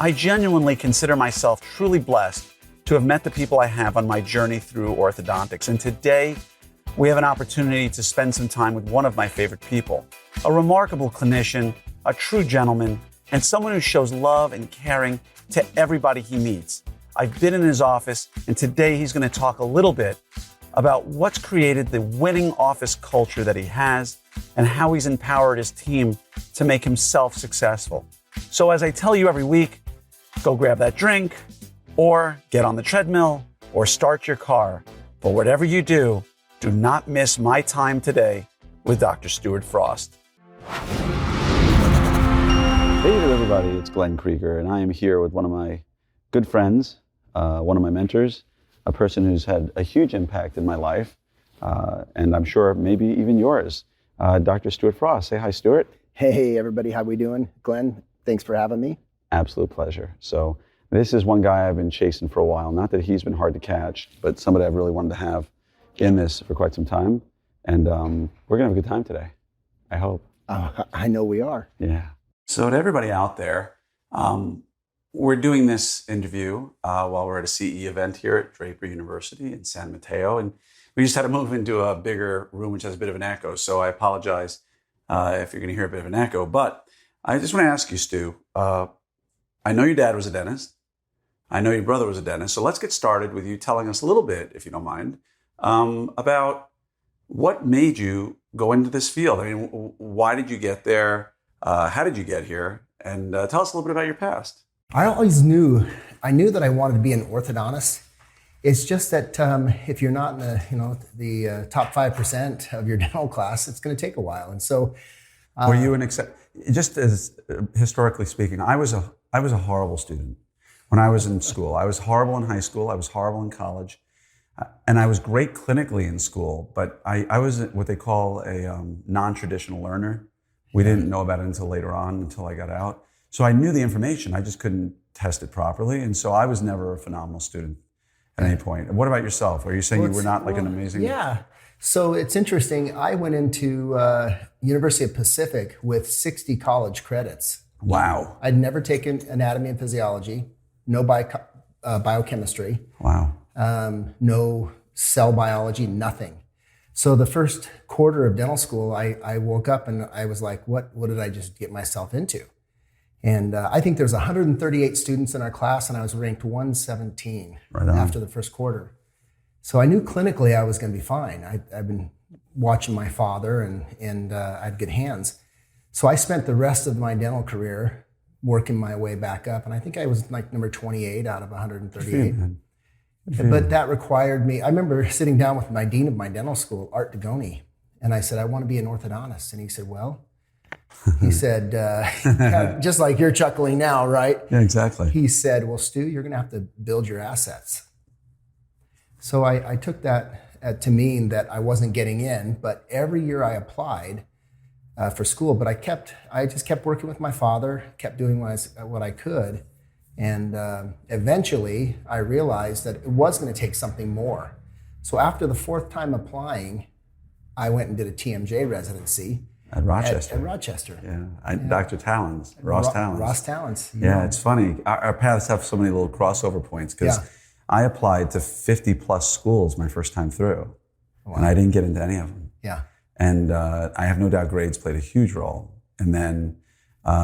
I genuinely consider myself truly blessed to have met the people I have on my journey through orthodontics. And today, we have an opportunity to spend some time with one of my favorite people, a remarkable clinician, a true gentleman, and someone who shows love and caring to everybody he meets. I've been in his office, and today he's going to talk a little bit about what's created the winning office culture that he has and how he's empowered his team to make himself successful. So as I tell you every week, go grab that drink or get on the treadmill or start your car. But whatever you do not miss my time today with Dr. Stuart Frost. Hey there, everybody. It's Glenn Krieger, and I am here with one of my good friends, one of my mentors, a person who's had a huge impact in my life, and I'm sure maybe even yours, Dr. Stuart Frost. Say hi, Stuart. Hey, everybody. How we doing? Glenn, thanks for having me. Absolute pleasure. So this is one guy I've been chasing for a while. Not that he's been hard to catch, but somebody I've really wanted to have in this for quite some time. And we're going to have a good time today, I hope. I know we are. Yeah. So to everybody out there, we're doing this interview while we're at a CE event here at Draper University in San Mateo. And we just had to move into a bigger room, which has a bit of an echo. So I apologize if you're going to hear a bit of an echo. But I just want to ask you, Stu, I know your dad was a dentist. I know your brother was a dentist. So let's get started with you telling us a little bit, if you don't mind, about what made you go into this field. I mean, why did you get there? How did you get here? And tell us a little bit about your past. I knew that I wanted to be an orthodontist. It's just that if you're not in the top 5% of your dental class, it's going to take a while. And so, were you just as historically speaking, I was a horrible student when I was in school. I was horrible in high school. I was horrible in college. And I was great clinically in school, but I was what they call a non-traditional learner. We didn't know about it until later on, until I got out. So I knew the information, I just couldn't test it properly. And so I was never a phenomenal student at any point. And what about yourself? Are you saying you were not like an amazing? Yeah. So it's interesting. I went into University of Pacific with 60 college credits. Wow. I'd never taken anatomy and physiology, no biochemistry. Wow. No cell biology, nothing. So the first quarter of dental school, I woke up and I was like, what did I just get myself into? And I think there's 138 students in our class, and I was ranked 117 after the first quarter. So I knew clinically I was going to be fine. I've been watching my father, and I had good hands. So I spent the rest of my dental career working my way back up, and I think I was like number 28 out of 138. But that required me. I remember sitting down with my dean of my dental school, Art Degoni, and I said, I want to be an orthodontist. And he said, well, just like you're chuckling now, right? Yeah, exactly. He said, well, Stu, you're going to have to build your assets. So I took that to mean that I wasn't getting in, but every year I applied for school, but I just kept working with my father, kept doing what I could. And eventually I realized that it was going to take something more. So after the fourth time applying, I went and did a TMJ residency. At Rochester. At Rochester. Yeah. Dr. Talons, Ross Talons. Ross Talons. Yeah, it's funny. Our paths have so many little crossover points because I applied to 50 plus schools my first time through. Wow. And I didn't get into any of them. Yeah. And I have no doubt grades played a huge role. And then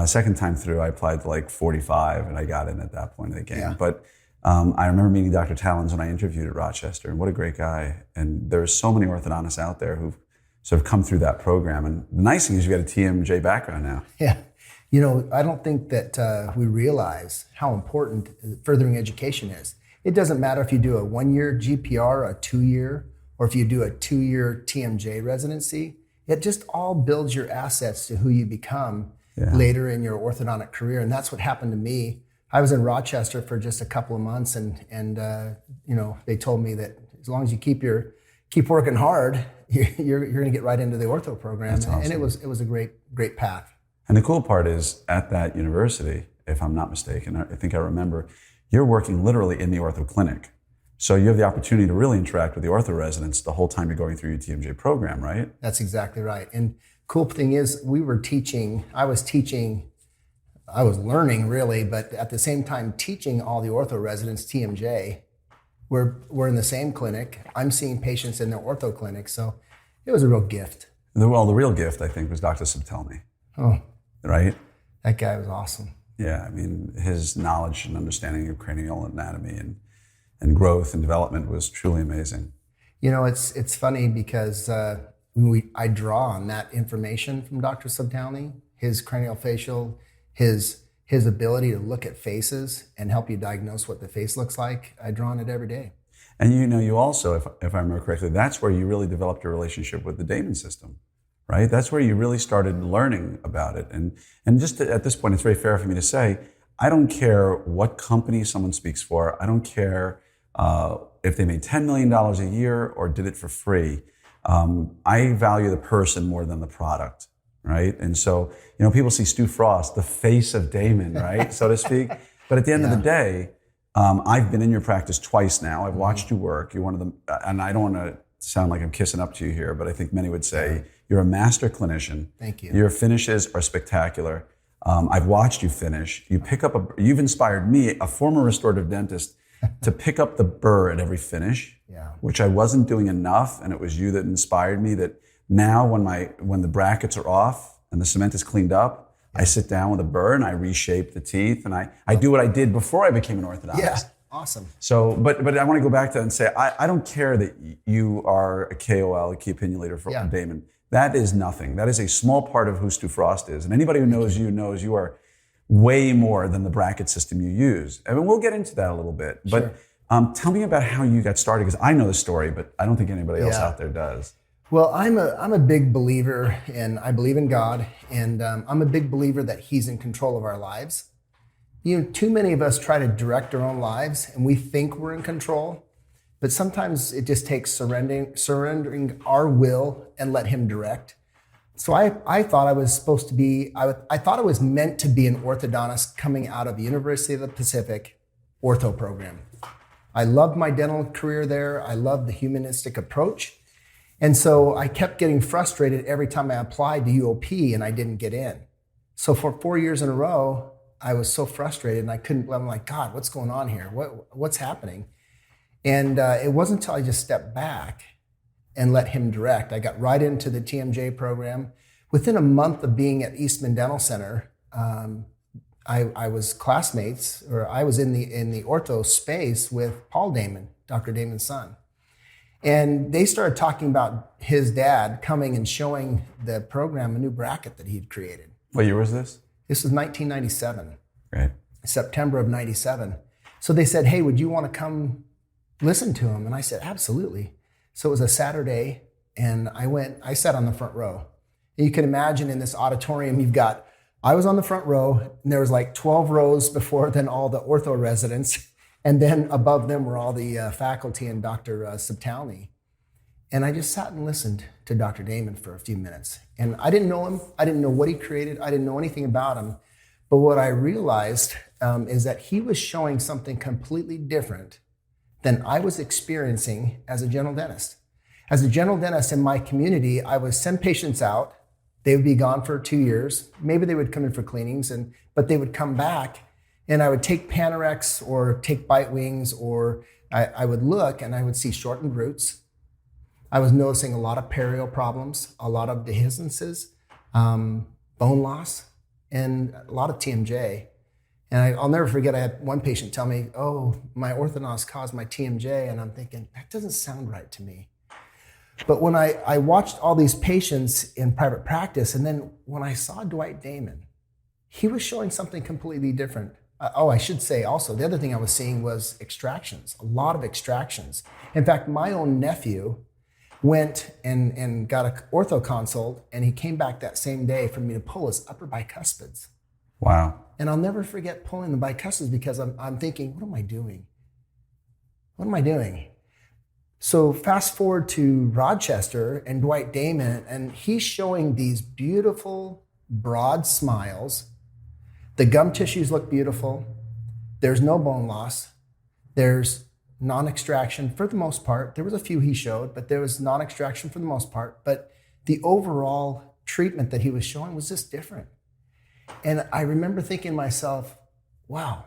second time through, I applied to like 45 and I got in at that point of the game. Yeah. But I remember meeting Dr. Talons when I interviewed at Rochester, and what a great guy. And there's so many orthodontists out there who've sort of come through that program. And the nice thing is you got a TMJ background now. Yeah. You know, I don't think that we realize how important furthering education is. It doesn't matter if you do a 1-year GPR, a 2-year, or if you do a 2-year TMJ residency. It just all builds your assets to who you become later in your orthodontic career. And that's what happened to me. I was in Rochester for just a couple of months, and they told me that as long as you keep working hard, you're going to get right into the ortho program. That's awesome. And it was a great path. And the cool part is at that university, if I'm not mistaken, I think I remember, you're working literally in the ortho clinic. So you have the opportunity to really interact with the ortho residents the whole time you're going through your TMJ program, right? That's exactly right. And cool thing is I was teaching I was learning really, but at the same time teaching all the ortho residents TMJ. We're in the same clinic. I'm seeing patients in their ortho clinic, so it was a real gift. Well, the real gift, I think, was Dr. Subtelny. Oh, right? That guy was awesome. Yeah, I mean, his knowledge and understanding of cranial anatomy and growth and development was truly amazing. You know, it's funny because I draw on that information from Dr. Subtelny, his craniofacial, his ability to look at faces and help you diagnose what the face looks like. I draw on it every day. And you also, if I remember correctly, that's where you really developed your relationship with the Damon system, right? That's where you really started learning about it. And just at this point, it's very fair for me to say, I don't care what company someone speaks for. I don't care if they made $10 million a year or did it for free. I value the person more than the product, right? And so, people see Stuart Frost, the face of Damon, right, so to speak. But at the end of the day, I've been in your practice twice now. I've watched you work. You're one of the, and I don't want to sound like I'm kissing up to you here, but I think many would say you're a master clinician. Thank you. Your finishes are spectacular. I've watched you finish. You've inspired me, a former restorative dentist, to pick up the burr at every finish, which I wasn't doing enough. And it was you that inspired me that now when the brackets are off and the cement is cleaned up, I sit down with a burr and I reshape the teeth and I do what I did before I became an orthodontist. Yeah, awesome. So, but I want to go back to that and say, I don't care that you are a KOL, a key opinion leader for Damon. That is nothing. That is a small part of who Stuart Frost is. And anybody who knows you knows you are way more than the bracket system you use. I mean, we'll get into that a little bit. But tell me about how you got started, because I know the story, but I don't think anybody else out there does. Well, I'm a big believer, and I believe in God, and I'm a big believer that He's in control of our lives. Too many of us try to direct our own lives, and we think we're in control, but sometimes it just takes surrendering our will and let Him direct. So I thought I was supposed to be, I thought I was meant to be an orthodontist coming out of the University of the Pacific ortho program. I loved my dental career there. I loved the humanistic approach. And so I kept getting frustrated every time I applied to UOP and I didn't get in. So for 4 years in a row, I was so frustrated and I'm like, God, what's going on here? What's happening? And it wasn't until I just stepped back and let Him direct. I got right into the TMJ program. Within a month of being at Eastman Dental Center, I was classmates, or I was in the ortho space with Paul Damon, Dr. Damon's son. And they started talking about his dad coming and showing the program a new bracket that he'd created. What year was this? This was 1997. Right. September of 97. So they said, hey, would you want to come listen to him? And I said, absolutely. So it was a Saturday, and I sat on the front row. And you can imagine in this auditorium, I was on the front row, and there was like 12 rows before then all the ortho residents. And then above them were all the faculty and Dr. Subtelny. And I just sat and listened to Dr. Damon for a few minutes. And I didn't know him. I didn't know what he created. I didn't know anything about him. But what I realized is that he was showing something completely different than I was experiencing as a general dentist. As a general dentist in my community, I would send patients out. They would be gone for 2 years. Maybe they would come in for cleanings, but they would come back. And I would take Panorex or take bite wings, or I would look and I would see shortened roots. I was noticing a lot of perial problems, a lot of dehiscences, bone loss, and a lot of TMJ. And I'll never forget, I had one patient tell me, oh, my orthodontist caused my TMJ. And I'm thinking, that doesn't sound right to me. But when I watched all these patients in private practice, and then when I saw Dwight Damon, he was showing something completely different. I should say also, the other thing I was seeing was extractions, a lot of extractions. In fact, my own nephew went and got an ortho consult, and he came back that same day for me to pull his upper bicuspids. Wow. And I'll never forget pulling the bicuspids, because I'm thinking, what am I doing? What am I doing? So fast forward to Rochester and Dwight Damon, and he's showing these beautiful, broad smiles. The gum tissues look beautiful. There's no bone loss. There's non-extraction for the most part. There was a few he showed, but there was non-extraction for the most part. But the overall treatment that he was showing was just different. And I remember thinking to myself, wow,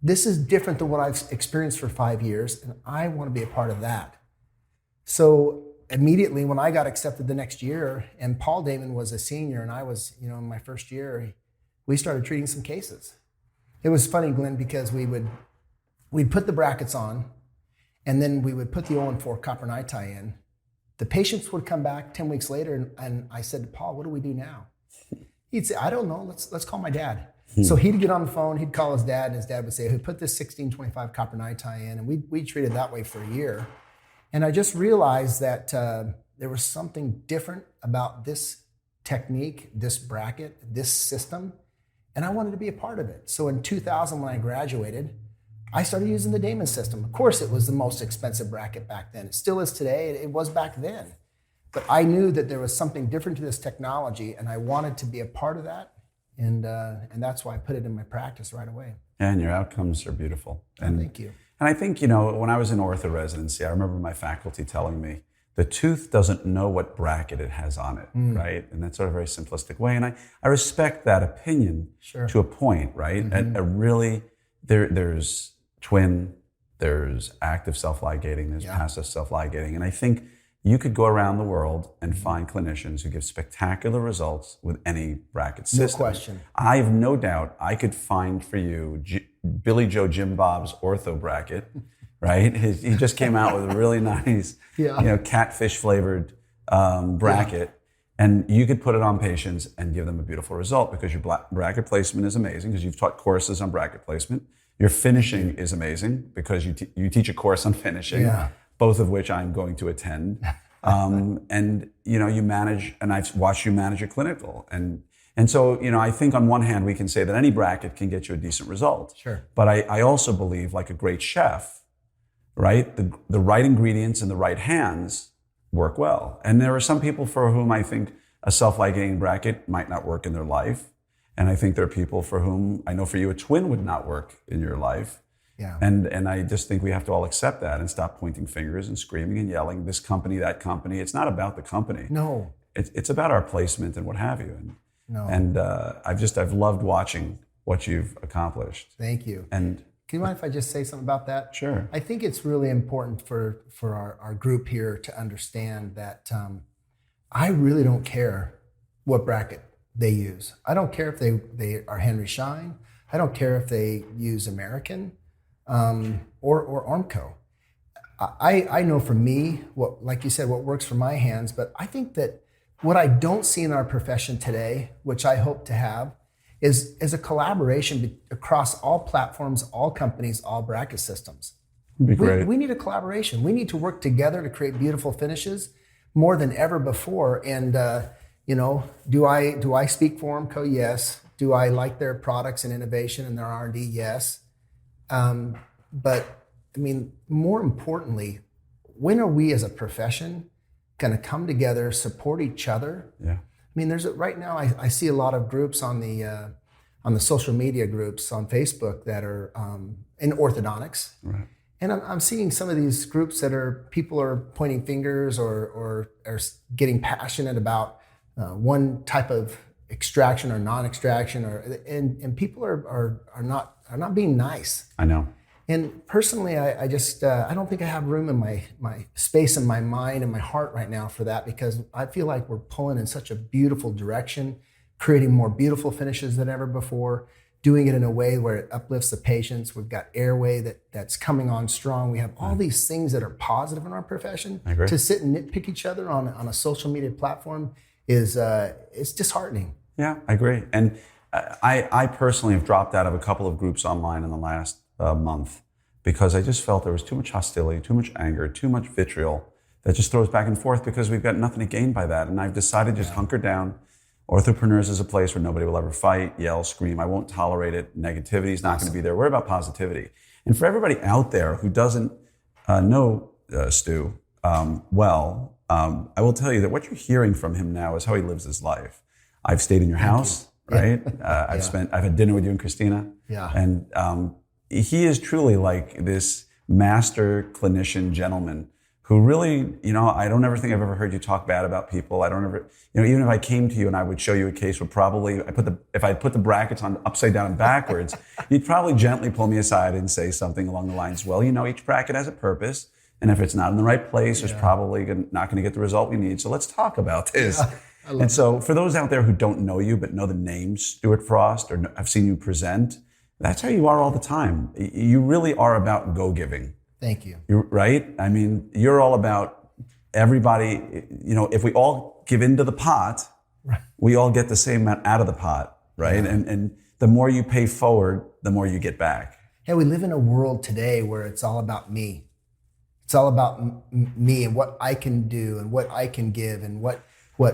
this is different than what I've experienced for 5 years, and I want to be a part of that. So immediately when I got accepted the next year, and Paul Damon was a senior and I was, in my first year, we started treating some cases. It was funny, Glenn, because we'd put the brackets on, and then we would put the 0-4 copper eye tie in. The patients would come back 10 weeks later, and I said to Paul, what do we do now? He'd say, I don't know, let's call my dad. So he'd get on the phone, he'd call his dad, and his dad would say, hey, put this 1625 copper eye tie in, and we treated that way for a year. And I just realized that there was something different about this technique, this bracket, this system, and I wanted to be a part of it. So in 2000, when I graduated, I started using the Damon system. Of course, it was the most expensive bracket back then. It still is today. It was back then. But I knew that there was something different to this technology, and I wanted to be a part of that. And that's why I put it in my practice right away. And your outcomes are beautiful. And thank you. And I think, when I was in ortho residency, I remember my faculty telling me, the tooth doesn't know what bracket it has on it, right? And that's sort of a very simplistic way. And I respect that opinion to a point, right? There's twin, there's active self-ligating, there's passive self-ligating. And I think you could go around the world and find clinicians who give spectacular results with any bracket system. No question. I have no doubt I could find for you Billy Joe Jim Bob's ortho bracket, right? He just came out with a really nice, catfish flavored bracket. And you could put it on patients and give them a beautiful result because your bracket placement is amazing because you've taught courses on bracket placement. Your finishing is amazing because you teach a course on finishing, both of which I'm going to attend. And you manage, and I've watched you manage a clinical. And so, I think on one hand, we can say that any bracket can get you a decent result. Sure. But I also believe, like a great chef, right? The right ingredients in the right hands work well. And there are some people for whom I think a self-ligating bracket might not work in their life. And I think there are people for whom, I know for you, a twin would not work in your life. Yeah. And I just think we have to all accept that and stop pointing fingers and screaming and yelling, this company, that company. It's not about the company. No. It's about our placement and what have you. No. And I've loved watching what you've accomplished. Thank you. And can you mind if I just say something about that? Sure. I think it's really important for our group here to understand that I really don't care what bracket they use. I don't care if they are Henry Schein. I don't care if they use American or Ormco. I know for me, like you said, what works for my hands, but I think that what I don't see in our profession today, which I hope to have, is a collaboration across all platforms, all companies, all bracket systems. It'd be great. We need a collaboration. We need to work together to create beautiful finishes more than ever before. And do I speak for Ormco? Yes. Do I like their products and innovation and their R&D? Yes. But I mean, more importantly, when are we as a profession going to come together, support each other? Yeah. I mean, right now I see a lot of groups on the social media groups on Facebook that are in orthodontics. Right. And I'm seeing some of these groups that people are pointing fingers or are getting passionate about one type of extraction or non-extraction, and people are not being nice. I know. And personally, I don't think I have room in my space and my mind and my heart right now for that, because I feel like we're pulling in such a beautiful direction, creating more beautiful finishes than ever before, doing it in a way where it uplifts the patients. We've got airway that's coming on strong. We have all these things that are positive in our profession. I agree. To sit and nitpick each other on a social media platform is it's disheartening. Yeah, I agree. And I personally have dropped out of a couple of groups online in the last month because I just felt there was too much hostility, too much anger, too much vitriol that just throws back and forth because we've got nothing to gain by that. And I've decided to just hunker down. Orthopreneurs is a place where nobody will ever fight, yell, scream. I won't tolerate it. Negativity is not going to be there. We're about positivity. And for everybody out there who doesn't know Stu I will tell you that what you're hearing from him now is how he lives his life. I've stayed in your house, right? I've had dinner with you and Christina. Yeah. And he is truly like this master clinician gentleman who really, I don't ever think I've ever heard you talk bad about people. I don't ever, even if I came to you and I would show you a case where probably if I put the brackets on upside down and backwards, you'd probably gently pull me aside and say something along the lines, well, each bracket has a purpose. And if it's not in the right place, there's probably not going to get the result we need. So let's talk about this. Yeah, and so for those out there who don't know you, but know the name Stuart Frost or have seen you present, that's how you are all the time. You really are about go-giving. Thank you. You're right. I mean, you're all about everybody. If we all give into the pot, we all get the same amount out of the pot, right? Yeah. And the more you pay forward, the more you get back. Yeah, we live in a world today where it's all about me. It's all about me and what I can do and what I can give and what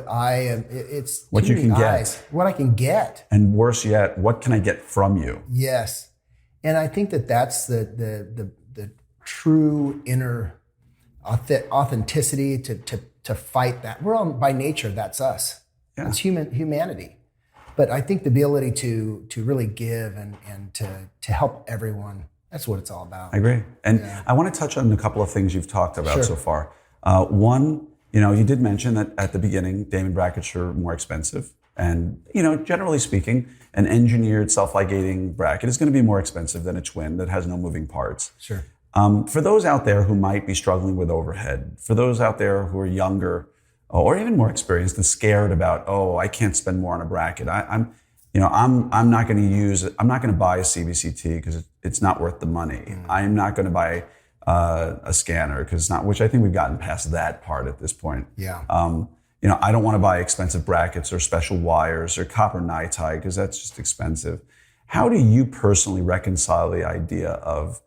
I am. It's what you can get. What I can get. And worse yet, what can I get from you? Yes. And I think that's the true inner authenticity to fight that. We're all, by nature, that's us. Yeah. It's humanity. But I think the ability to really give and to help everyone, that's what it's all about. I agree. And I want to touch on a couple of things you've talked about so far. One, you did mention that at the beginning, Damon brackets are more expensive. And, generally speaking, an engineered self-ligating bracket is going to be more expensive than a twin that has no moving parts. Sure. For those out there who might be struggling with overhead, for those out there who are younger or even more experienced and scared about, I can't spend more on a bracket. I'm not going to buy a CBCT because it's not worth the money. Mm-hmm. I'm not going to buy a scanner because it's not, which I think we've gotten past that part at this point. Yeah. I don't want to buy expensive brackets or special wires or copper NiTi because that's just expensive. How do you personally reconcile the idea of,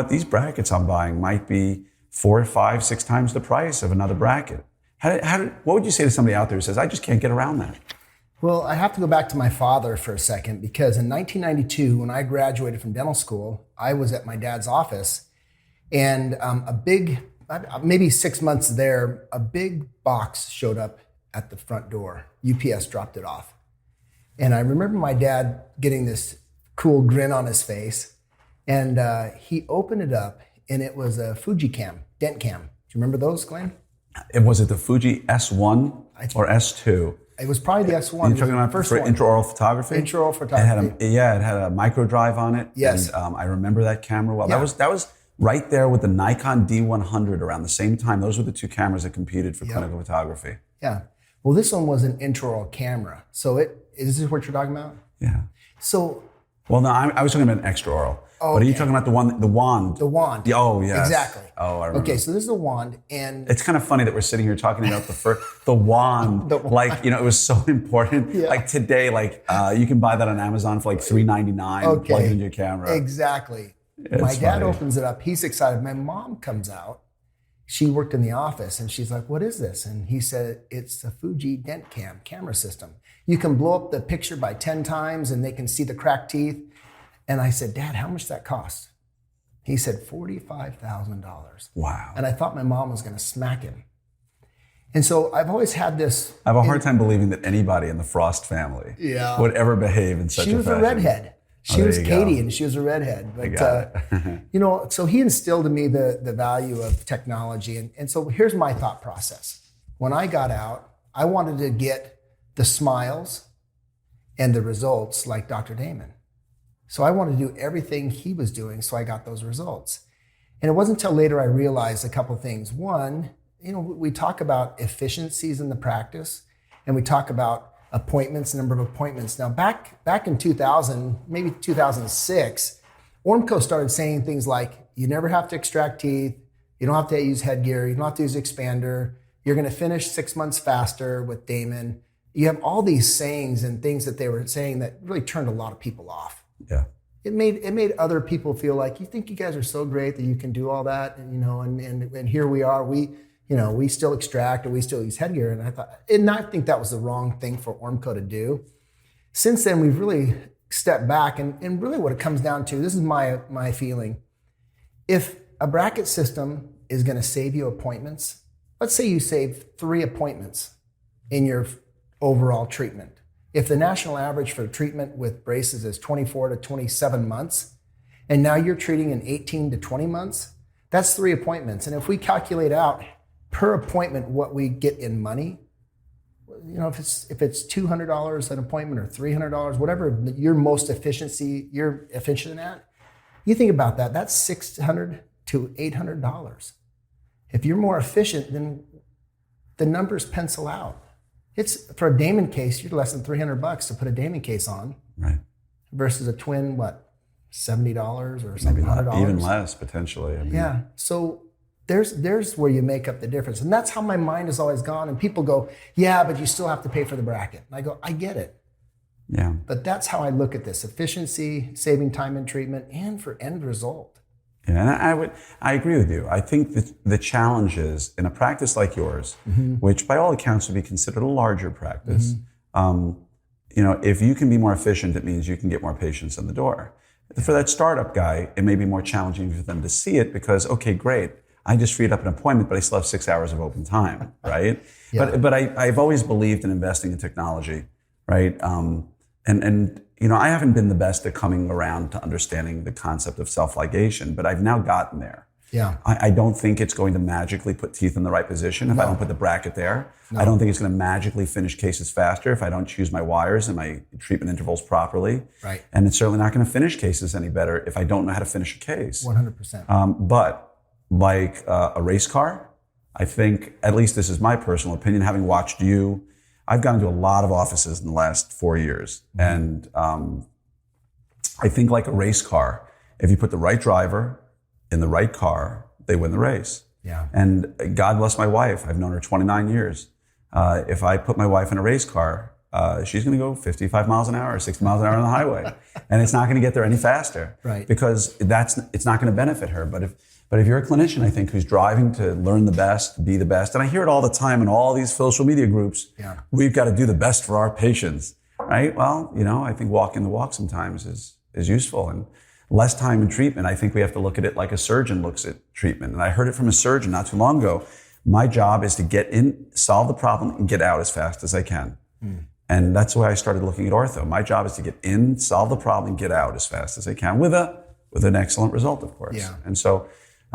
these brackets I'm buying might be 4, 5, 6 times the price of another bracket? What would you say to somebody out there who says, I just can't get around that? Well, I have to go back to my father for a second because in 1992, when I graduated from dental school, I was at my dad's office and maybe 6 months there, a big box showed up at the front door. UPS dropped it off. And I remember my dad getting this cool grin on his face. And he opened it up, and it was a Fuji cam, dent cam. Do you remember those, Glenn? Was it the Fuji S1 or S2? It was probably the S1. You're talking about first for one. Intraoral photography? Intraoral photography. It had a micro drive on it. Yes. And, I remember that camera well. Yeah. That was right there with the Nikon D100 around the same time. Those were the two cameras that competed for clinical photography. Yeah. Well, this one was an intraoral camera. So is this what you're talking about? Yeah. So. Well, no, I was talking about an extraoral. Oh, but are you talking about the wand? The wand. Oh, yes. Exactly. Oh, I remember. Okay, so this is the wand, and it's kind of funny that we're sitting here talking about the wand. Like, it was so important. Yeah. Like today, you can buy that on Amazon for like $3.99. Plug it into your camera. Exactly. My dad opens it up. He's excited. My mom comes out. She worked in the office, and she's like, "What is this?" And he said, "It's a Fuji dent cam camera system. You can blow up the picture by 10 times, and they can see the cracked teeth." And I said, "Dad, how much does that cost?" He said, $45,000. Wow. And I thought my mom was going to smack him. And so I've always had this. I have a hard time believing that anybody in the Frost family would ever behave in such a fashion. She was a redhead. She was Katie, and she was a redhead. But, so he instilled in me the value of technology. And so here's my thought process. When I got out, I wanted to get the smiles and the results like Dr. Damon. So I wanted to do everything he was doing, so I got those results. And it wasn't until later I realized a couple of things. One, we talk about efficiencies in the practice, and we talk about appointments, number of appointments. Now, back in 2000, maybe 2006, Ormco started saying things like, you never have to extract teeth, you don't have to use headgear, you don't have to use expander, you're going to finish 6 months faster with Damon. You have all these sayings and things that they were saying that really turned a lot of people off. Yeah. It made other people feel like, you think you guys are so great that you can do all that, and here we are, we still extract or we still use headgear. And I think that was the wrong thing for Ormco to do. Since then, we've really stepped back, and really what it comes down to, this is my feeling. If a bracket system is going to save you appointments, let's say you save 3 appointments in your overall treatment. If the national average for treatment with braces is 24 to 27 months, and now you're treating in 18 to 20 months, That's 3 appointments. And if we calculate out per appointment what we get in money, you know, if it's $200 an appointment or $300, whatever you're efficient at, you think about that, that's $600 to $800. If you're more efficient, then the numbers pencil out. It's for a Damon case, you're less than $300 to put a Damon case on, right? Versus a twin, what, $70 or something, $100? Even less potentially. I mean. Yeah. So there's where you make up the difference, and that's how my mind has always gone. And people go, "Yeah, but you still have to pay for the bracket." And I go, "I get it." Yeah. But that's how I look at this: efficiency, saving time in treatment, and for end result. Yeah, and I agree with you. I think that the challenge is in a practice like yours, which by all accounts would be considered a larger practice. You know, if you can be more efficient, it means you can get more patients in the door. For that startup guy, it may be more challenging for them to see it because, okay, great, I just freed up an appointment, but I still have 6 hours of open time, right? Yeah. But I've always believed in investing in technology, right? And you know, I haven't been the best at coming around to understanding the concept of self-ligation, but I've now gotten there. Yeah. I don't think it's going to magically put teeth in the right position if I don't put the bracket there. No. I don't think it's going to magically finish cases faster if I don't choose my wires and my treatment intervals properly. Right. And it's certainly not going to finish cases any better if I don't know how to finish a case. 100%. But like a race car, I think, at least this is my personal opinion, having watched you, I've gone to a lot of offices in the last 4 years. And I think like a race car, if you put the right driver in the right car, they win the race. Yeah. And God bless my wife. I've known her 29 years. If I put my wife in a race car, she's going to go 55 miles an hour or 60 miles an hour on the highway. And it's not going to get there any faster. Right. Because it's not going to benefit her. But if you're a clinician, I think, who's driving to learn the best, be the best, and I hear it all the time in all these social media groups, we've got to do the best for our patients, right? Well, you know, I think walking the walk sometimes is useful. And less time in treatment, I think we have to look at it like a surgeon looks at treatment. And I heard it from a surgeon not too long ago. My job is to get in, solve the problem, and get out as fast as I can. And that's why I started looking at ortho. My job is to get in, solve the problem, and get out as fast as I can with an excellent result, of course. Yeah. And so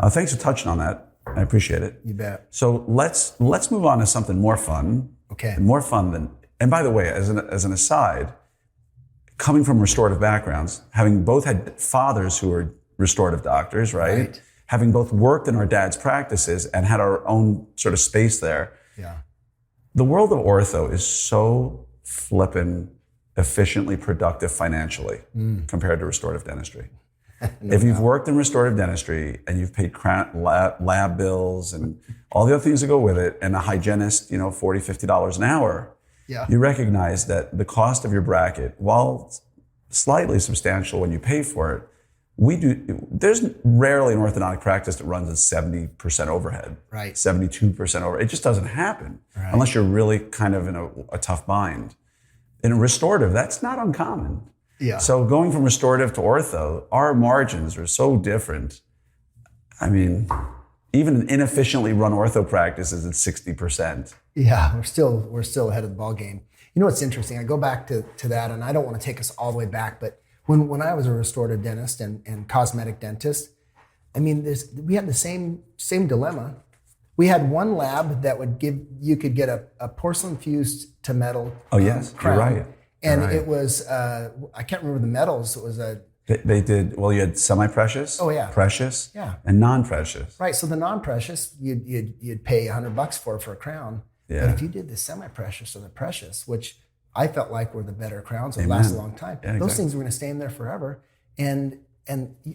thanks for touching on that. I appreciate it. You bet. So let's move on to something more fun. Okay. More fun than, and by the way, as an aside, coming from restorative backgrounds, having both had fathers who were restorative doctors, right? Having both worked in our dad's practices and had our own sort of space there. Yeah. The world of ortho is so flippin' efficiently productive financially compared to restorative dentistry. If you've worked in restorative dentistry and you've paid lab bills and all the other things that go with it, and a hygienist, you know, $40, $50 an hour, you recognize that the cost of your bracket, while slightly substantial when you pay for it, there's rarely an orthodontic practice that runs at 70% overhead, 72% overhead. It just doesn't happen unless you're really kind of in a tough bind. In restorative, that's not uncommon. Yeah. So going from restorative to ortho, our margins are so different. I mean, even an inefficiently run ortho practice is at 60%. Yeah, we're still ahead of the ball game. You know what's interesting? I go back to that, and I don't want to take us all the way back, but when I was a restorative dentist and cosmetic dentist, I mean, we had the same dilemma. We had one lab that would you could get a porcelain fused to metal. Oh yes, crown. You're right. And it was, I can't remember the metals. It was They did, well, you had semi-precious, precious, and non-precious. Right, so the non-precious, you'd pay $100 for a crown. Yeah. But if you did the semi-precious or the precious, which I felt like were the better crowns, would last a long time. Yeah, those things were going to stay in there forever. And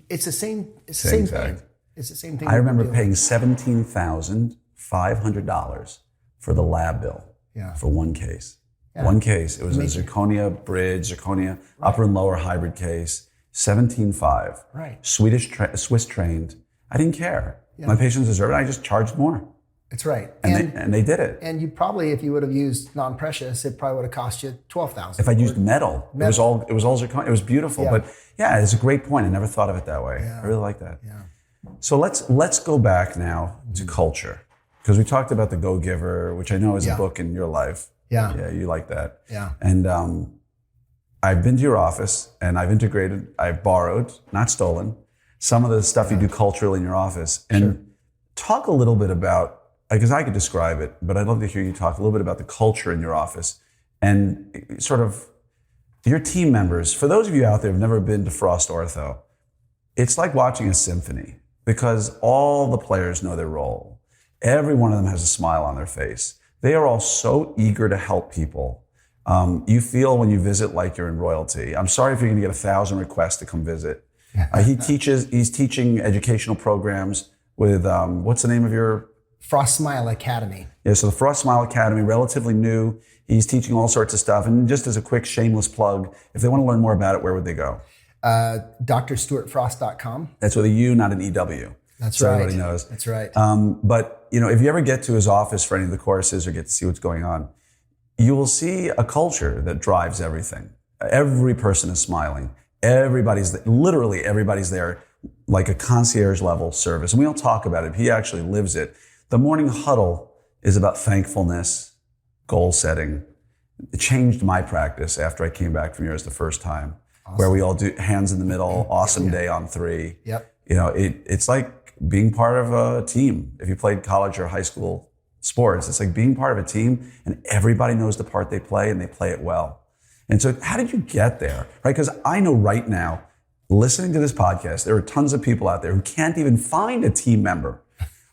it's the same thing. It's the same thing. I remember paying $17,500 for the lab bill for one case. Yeah. One case. It was a zirconia bridge, zirconia upper and lower hybrid case, 17.5. Right. Swiss trained. I didn't care. Yeah. My patients deserved it. I just charged more. That's right. And they did it. And you probably, if you would have used non-precious, it probably would have cost you $12,000. If I'd used metal, it was all zirconia. It was beautiful. Yeah. But yeah, it's a great point. I never thought of it that way. Yeah. I really like that. Yeah. So let's go back now to culture, because we talked about The Go-Giver, which I know is a book in your life. Yeah. Yeah, you like that. Yeah. And I've been to your office and I've integrated, I've borrowed, not stolen, some of the stuff you do culturally in your office. And talk a little bit about, because I could describe it, but I'd love to hear you talk a little bit about the culture in your office and sort of your team members. For those of you out there who've never been to Frost Ortho, it's like watching a symphony because all the players know their role. Every one of them has a smile on their face. They are all so eager to help people. You feel when you visit like you're in royalty. I'm sorry if you're going to get 1,000 requests to come visit. He's teaching educational programs with, what's the name of your? Frost Smile Academy. Yeah, so the Frost Smile Academy, relatively new. He's teaching all sorts of stuff. And just as a quick shameless plug, if they want to learn more about it, where would they go? drstuartfrost.com. That's with a U, not an EW. That's so right. Everybody knows. That's right. But if you ever get to his office for any of the courses or get to see what's going on, you will see a culture that drives everything. Every person is smiling. Literally everybody's there, like a concierge level service. And we don't talk about it. He actually lives it. The morning huddle is about thankfulness, goal setting. It changed my practice after I came back from yours the first time, awesome. Where we all do hands in the middle, awesome day on 3. Yep. It's like being part of a team. If you played college or high school sports, it's like being part of a team and everybody knows the part they play and they play it well. And so how did you get there? Right? Because I know right now, listening to this podcast, there are tons of people out there who can't even find a team member,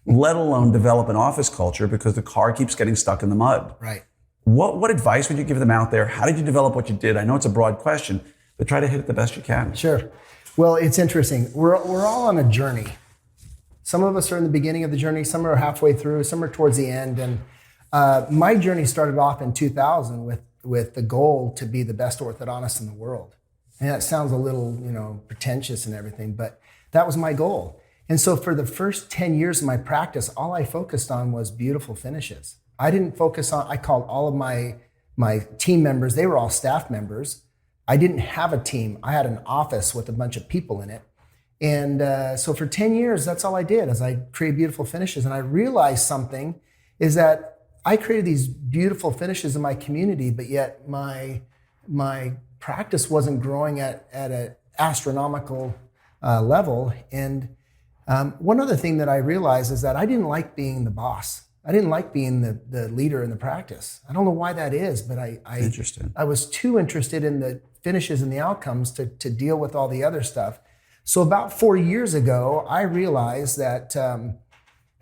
let alone develop an office culture because the car keeps getting stuck in the mud. Right. What advice would you give them out there? How did you develop what you did? I know it's a broad question, but try to hit it the best you can. Sure. Well, it's interesting. We're all on a journey. Some of us are in the beginning of the journey. Some are halfway through. Some are towards the end. And my journey started off in 2000 with the goal to be the best orthodontist in the world. And that sounds a little, pretentious and everything, but that was my goal. And so for the first 10 years of my practice, all I focused on was beautiful finishes. I called all of my team members, they were all staff members. I didn't have a team. I had an office with a bunch of people in it. And so for 10 years, that's all I did, is I created beautiful finishes. And I realized something is that I created these beautiful finishes in my community, but yet my practice wasn't growing at an astronomical level. And one other thing that I realized is that I didn't like being the boss. I didn't like being the leader in the practice. I don't know why that is, but I was too interested in the finishes and the outcomes to deal with all the other stuff. So about 4 years ago, I realized that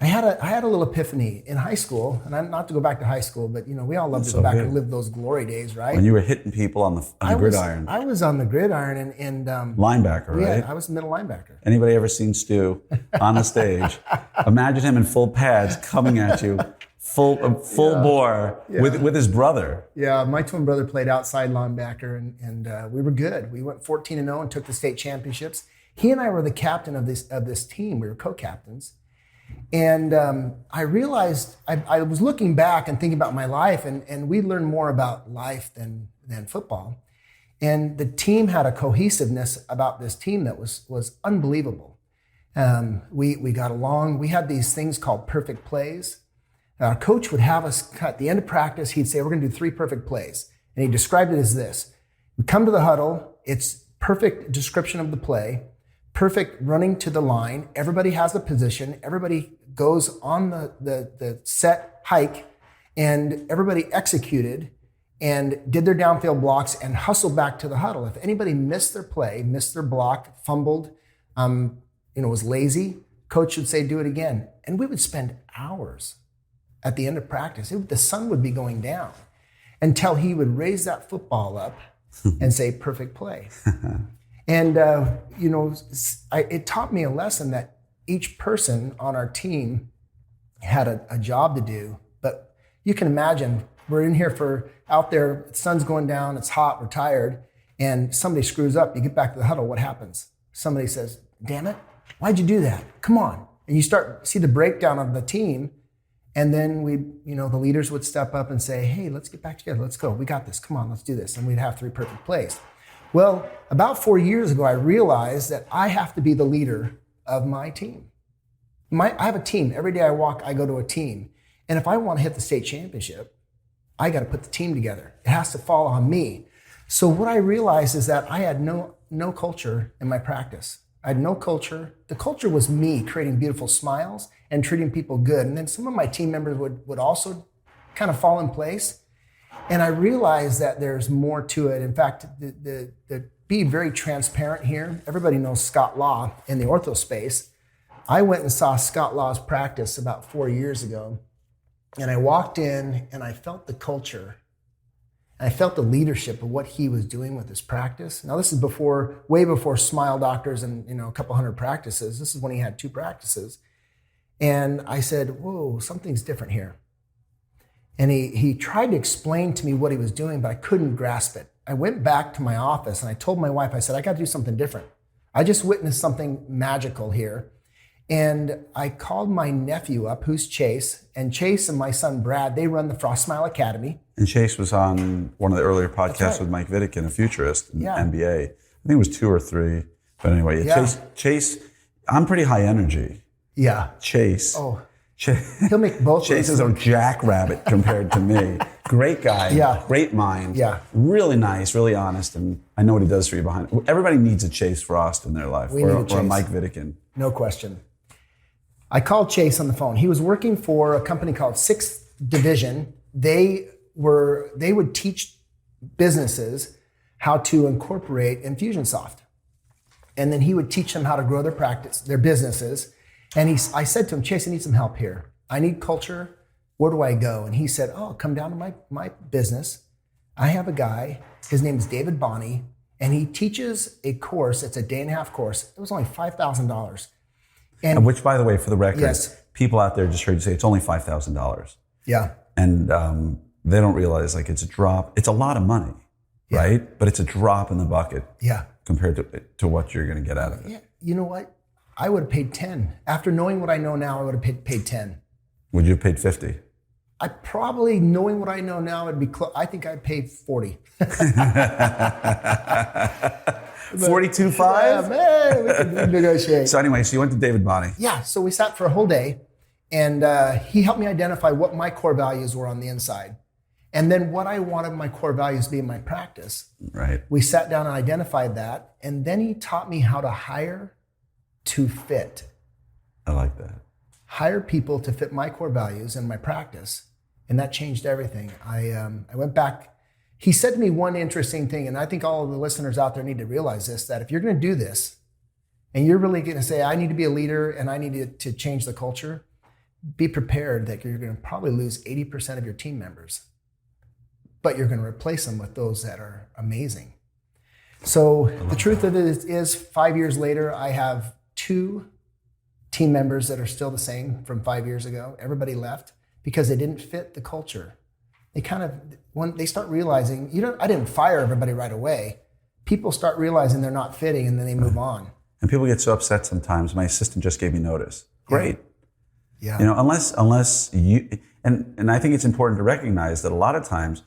I had a little epiphany in high school, and I'm not to go back to high school, but we all love to go back and live those glory days, right? When you were hitting people on the gridiron. I was on the gridiron and linebacker, right? Yeah, I was middle linebacker. Anybody ever seen Stu on the stage? Imagine him in full pads coming at you, full bore with his brother. Yeah, my twin brother played outside linebacker, and we were good. We went 14-0 and took the state championships. He and I were the captain of this team. We were co-captains. And I realized, I was looking back and thinking about my life, and we learned more about life than football. And the team had a cohesiveness about this team that was unbelievable. We got along. We had these things called perfect plays. Our coach would have us at the end of practice, he'd say, we're going to do 3 perfect plays. And he described it as this. We come to the huddle, it's perfect description of the play, perfect running to the line. Everybody has a position. Everybody goes on the set hike, and everybody executed and did their downfield blocks and hustled back to the huddle. If anybody missed their play, missed their block, fumbled, was lazy, coach would say, do it again. And we would spend hours at the end of practice. The sun would be going down until he would raise that football up and say, perfect play. And, it taught me a lesson that each person on our team had a job to do. But you can imagine, we're in here out there, the sun's going down, it's hot, we're tired, and somebody screws up. You get back to the huddle, what happens? Somebody says, damn it, why'd you do that? Come on. And you see the breakdown of the team. And then the leaders would step up and say, hey, let's get back together. Let's go. We got this. Come on, let's do this. And we'd have 3 perfect plays. Well, about 4 years ago, I realized that I have to be the leader of my team. I have a team. Every day I walk, I go to a team. And if I want to hit the state championship, I got to put the team together. It has to fall on me. So what I realized is that I had no culture in my practice. I had no culture. The culture was me creating beautiful smiles and treating people good. And then some of my team members would also kind of fall in place. And I realized that there's more to it. In fact, the being very transparent here, everybody knows Scott Law in the ortho space. I went and saw Scott Law's practice about 4 years ago. And I walked in and I felt the culture. I felt the leadership of what he was doing with his practice. Now this is way before Smile Doctors and a couple hundred practices. This is when he had 2 practices. And I said, whoa, something's different here. And he tried to explain to me what he was doing, but I couldn't grasp it. I went back to my office and I told my wife, I said, I got to do something different. I just witnessed something magical here. And I called my nephew up, who's Chase. And Chase and my son, Brad, they run the Frost Smile Academy. And Chase was on one of the earlier podcasts with Mike Vidikin, a futurist in MBA. I think it was 2 or 3. But anyway, Chase, I'm pretty high energy. Yeah. Chase. Oh. He'll make both. Chase is a jackrabbit compared to me. Great guy. Yeah. Great mind. Yeah. Really nice, really honest. And I know what he does for you behind. Everybody needs a Chase Frost in their life. Or a Mike Vidikin. No question. I called Chase on the phone. He was working for a company called 6th Division. They would teach businesses how to incorporate Infusionsoft. And then he would teach them how to grow their businesses. And I said to him, Chase, I need some help here. I need culture. Where do I go? And he said, come down to my business. I have a guy. His name is David Bonney. And he teaches a course. It's a 1.5-day course. It was only $5,000. And which, by the way, for the record, yes, people out there just heard you say it's only $5,000. Yeah. And they don't realize it's a drop. It's a lot of money, right? But it's a drop in the bucket compared to what you're going to get out of it. Yeah. You know what? I would have paid 10. After knowing what I know now, I would have paid 10. Would you have paid 50? I probably, knowing what I know now, it'd be close. I think I'd pay 40. 42.5? Yeah, man, we can negotiate. So anyway, so you went to David Bonney. Yeah, so we sat for a whole day, and he helped me identify what my core values were on the inside, and then what I wanted my core values to be in my practice. Right. We sat down and identified that, and then he taught me how to hire to fit. I like that. Hire people to fit my core values and my practice, and that changed everything. I went back. He said to me one interesting thing, and I think all of the listeners out there need to realize this, that if you're going to do this, and you're really going to say, I need to be a leader and I need to change the culture, be prepared that you're going to probably lose 80% of your team members, but you're going to replace them with those that are amazing. So the truth of it is 5 years later, I have 2 team members that are still the same from 5 years ago. Everybody left because they didn't fit the culture. They when they start realizing, I didn't fire everybody right away. People start realizing they're not fitting and then they move on. And people get so upset sometimes. My assistant just gave me notice. Great. Yeah. Unless you, and I think it's important to recognize that a lot of times,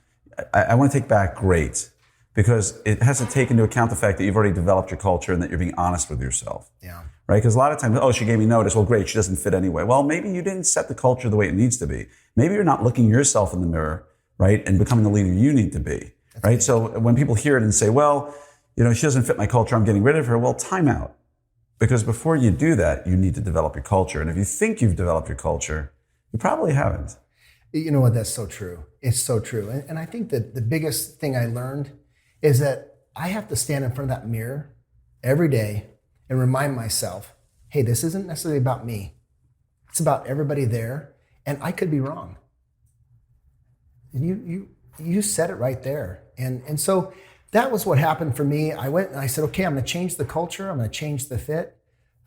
I want to take back great, because it has to take into account the fact that you've already developed your culture and that you're being honest with yourself. Yeah. Right? Because a lot of times, she gave me notice. Well, great, she doesn't fit anyway. Well, maybe you didn't set the culture the way it needs to be. Maybe you're not looking yourself in the mirror, right, and becoming the leader you need to be. That's right? Good. So when people hear it and say, well, she doesn't fit my culture, I'm getting rid of her. Well, time out. Because before you do that, you need to develop your culture. And if you think you've developed your culture, you probably haven't. You know what? That's so true. It's so true. And I think that the biggest thing I learned is that I have to stand in front of that mirror every day and remind myself, hey, this isn't necessarily about me. It's about everybody there, and I could be wrong. And you said it right there. And so that was what happened for me. I went and I said, okay, I'm going to change the culture. I'm going to change the fit.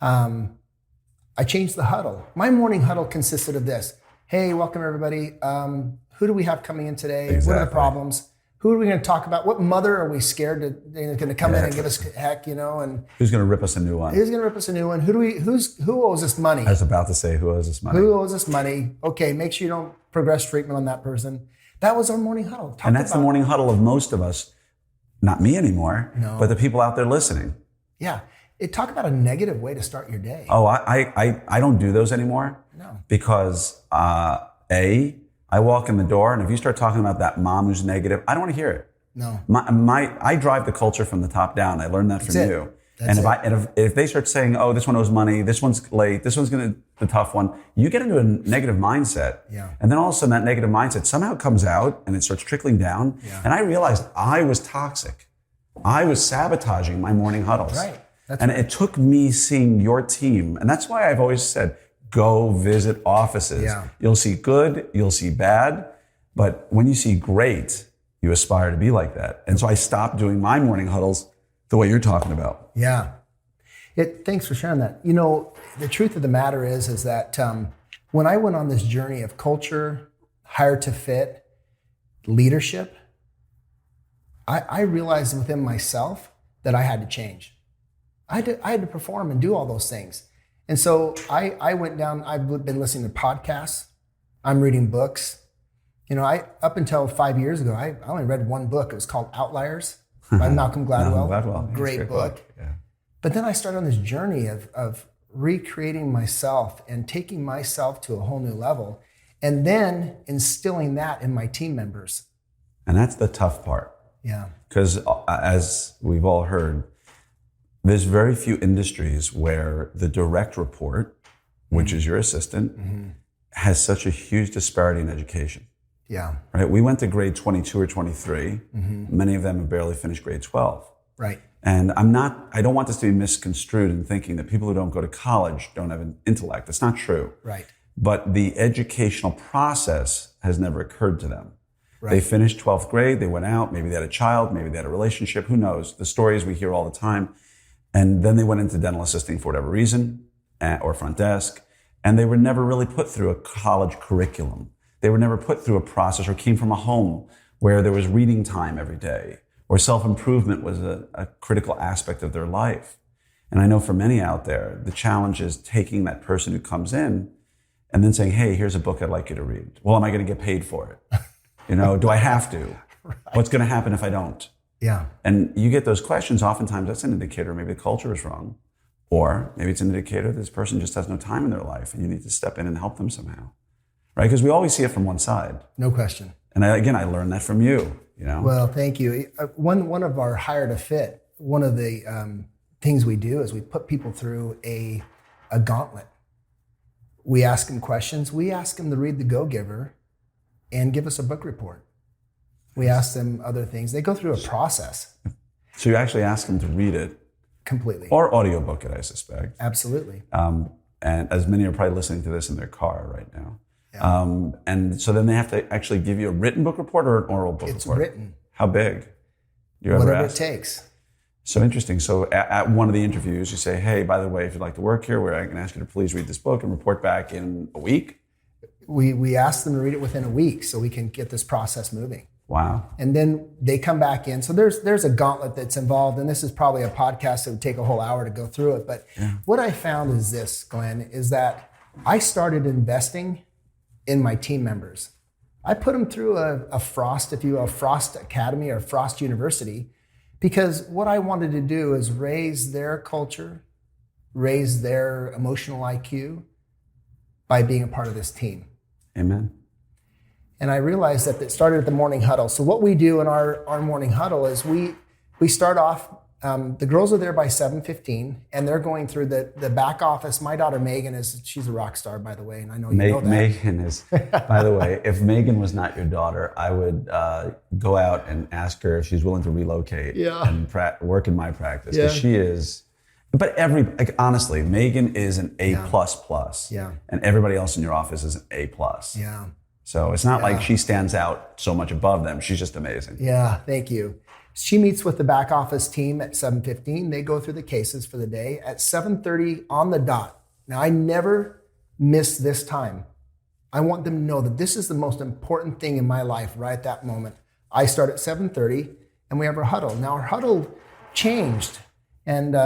I changed the huddle. My morning huddle consisted of this. Hey, welcome everybody. Who do we have coming in today? Exactly. What are the problems? Who are we going to talk about? What mother are we scared going to come in and give us heck, and who's going to rip us a new one? Who's going to rip us a new one? Who owes us money? I was about to say, who owes us money? Who owes us money? Okay, make sure you don't progress treatment on that person. That was our morning huddle. And that's the morning huddle of most of us. Not me anymore, but the people out there listening. Yeah. Talk about a negative way to start your day. Oh, I don't do those anymore. No. Because I walk in the door, and if you start talking about that mom who's negative, I don't want to hear it. No. I drive the culture from the top down. I learned that from you. And if they start saying, oh, this one owes money, this one's late, this one's the tough one, you get into a negative mindset. Yeah. And then all of a sudden that negative mindset somehow comes out and it starts trickling down. Yeah. And I realized I was toxic. I was sabotaging my morning huddles. Right. It took me seeing your team. And that's why I've always said, go visit offices. Yeah. You'll see good, you'll see bad. But when you see great, you aspire to be like that. And so I stopped doing my morning huddles the way you're talking about. Yeah. Thanks for sharing that. You know, the truth of the matter is that when I went on this journey of culture, hire to fit, leadership, I realized within myself that I had to change. I had to perform and do all those things. And so I went down, I've been listening to podcasts. I'm reading books. You know, up until 5 years ago, I only read one book. It was called Outliers by Malcolm Gladwell. Great book. Yeah. But then I started on this journey of recreating myself and taking myself to a whole new level, and then instilling that in my team members. And that's the tough part. Yeah. Because as we've all heard, there's very few industries where the direct report, which is your assistant, has such a huge disparity in education. Yeah. Right. We went to grade 22 or 23. Many of them have barely finished grade 12. Right. And I don't want this to be misconstrued in thinking that people who don't go to college don't have an intellect. That's not true. Right. But the educational process has never occurred to them. Right. They finished 12th grade, they went out, maybe they had a child, maybe they had a relationship, who knows? The stories we hear all the time. And then they went into dental assisting for whatever reason, or front desk, and they were never really put through a college curriculum. They were never put through a process or came from a home where there was reading time every day, or self-improvement was a critical aspect of their life. And I know for many out there, the challenge is taking that person who comes in and then saying, hey, here's a book I'd like you to read. Well, am I going to get paid for it? Do I have to? Right. What's going to happen if I don't? Yeah. And you get those questions, oftentimes that's an indicator maybe the culture is wrong, or maybe it's an indicator this person just has no time in their life and you need to step in and help them somehow, right? Because we always see it from one side. No question. And I learned that from you, Well, thank you. One of our hire to fit, one of the things we do is we put people through a gauntlet. We ask them questions. We ask them to read The Go-Giver and give us a book report. We ask them other things. They go through a process. So you actually ask them to read it? Completely. Or audiobook it, I suspect. Absolutely. And as many are probably listening to this in their car right now. Yeah. And so then they have to actually give you a written book report or an oral book report? It's written. How big? Whatever it takes. So interesting. So at one of the interviews, you say, hey, by the way, if you'd like to work here, I can ask you to please read this book and report back in a week? We ask them to read it within a week so we can get this process moving. Wow. And then they come back in. So there's a gauntlet that's involved, and this is probably a podcast that would take a whole hour to go through it. But what I found is this, Glenn, is that I started investing in my team members. I put them through a Frost, if you will, a Frost Academy or Frost University, because what I wanted to do is raise their culture, raise their emotional IQ by being a part of this team. Amen. And I realized that it started at the morning huddle. So what we do in our morning huddle is we start off, the girls are there by 7:15, and they're going through the back office. My daughter Megan she's a rock star, by the way, and I know you know that. Megan is, by the way, if Megan was not your daughter, I would go out and ask her if she's willing to relocate and work in my practice, because she is. But honestly, Megan is an A++. Yeah. And everybody else in your office is an A+. Yeah. So it's not like she stands out so much above them. She's just amazing. Yeah, thank you. She meets with the back office team at 7:15. They go through the cases for the day. At 7:30 on the dot. Now, I never miss this time. I want them to know that this is the most important thing in my life right at that moment. I start at 7:30 and we have our huddle. Now, our huddle changed. And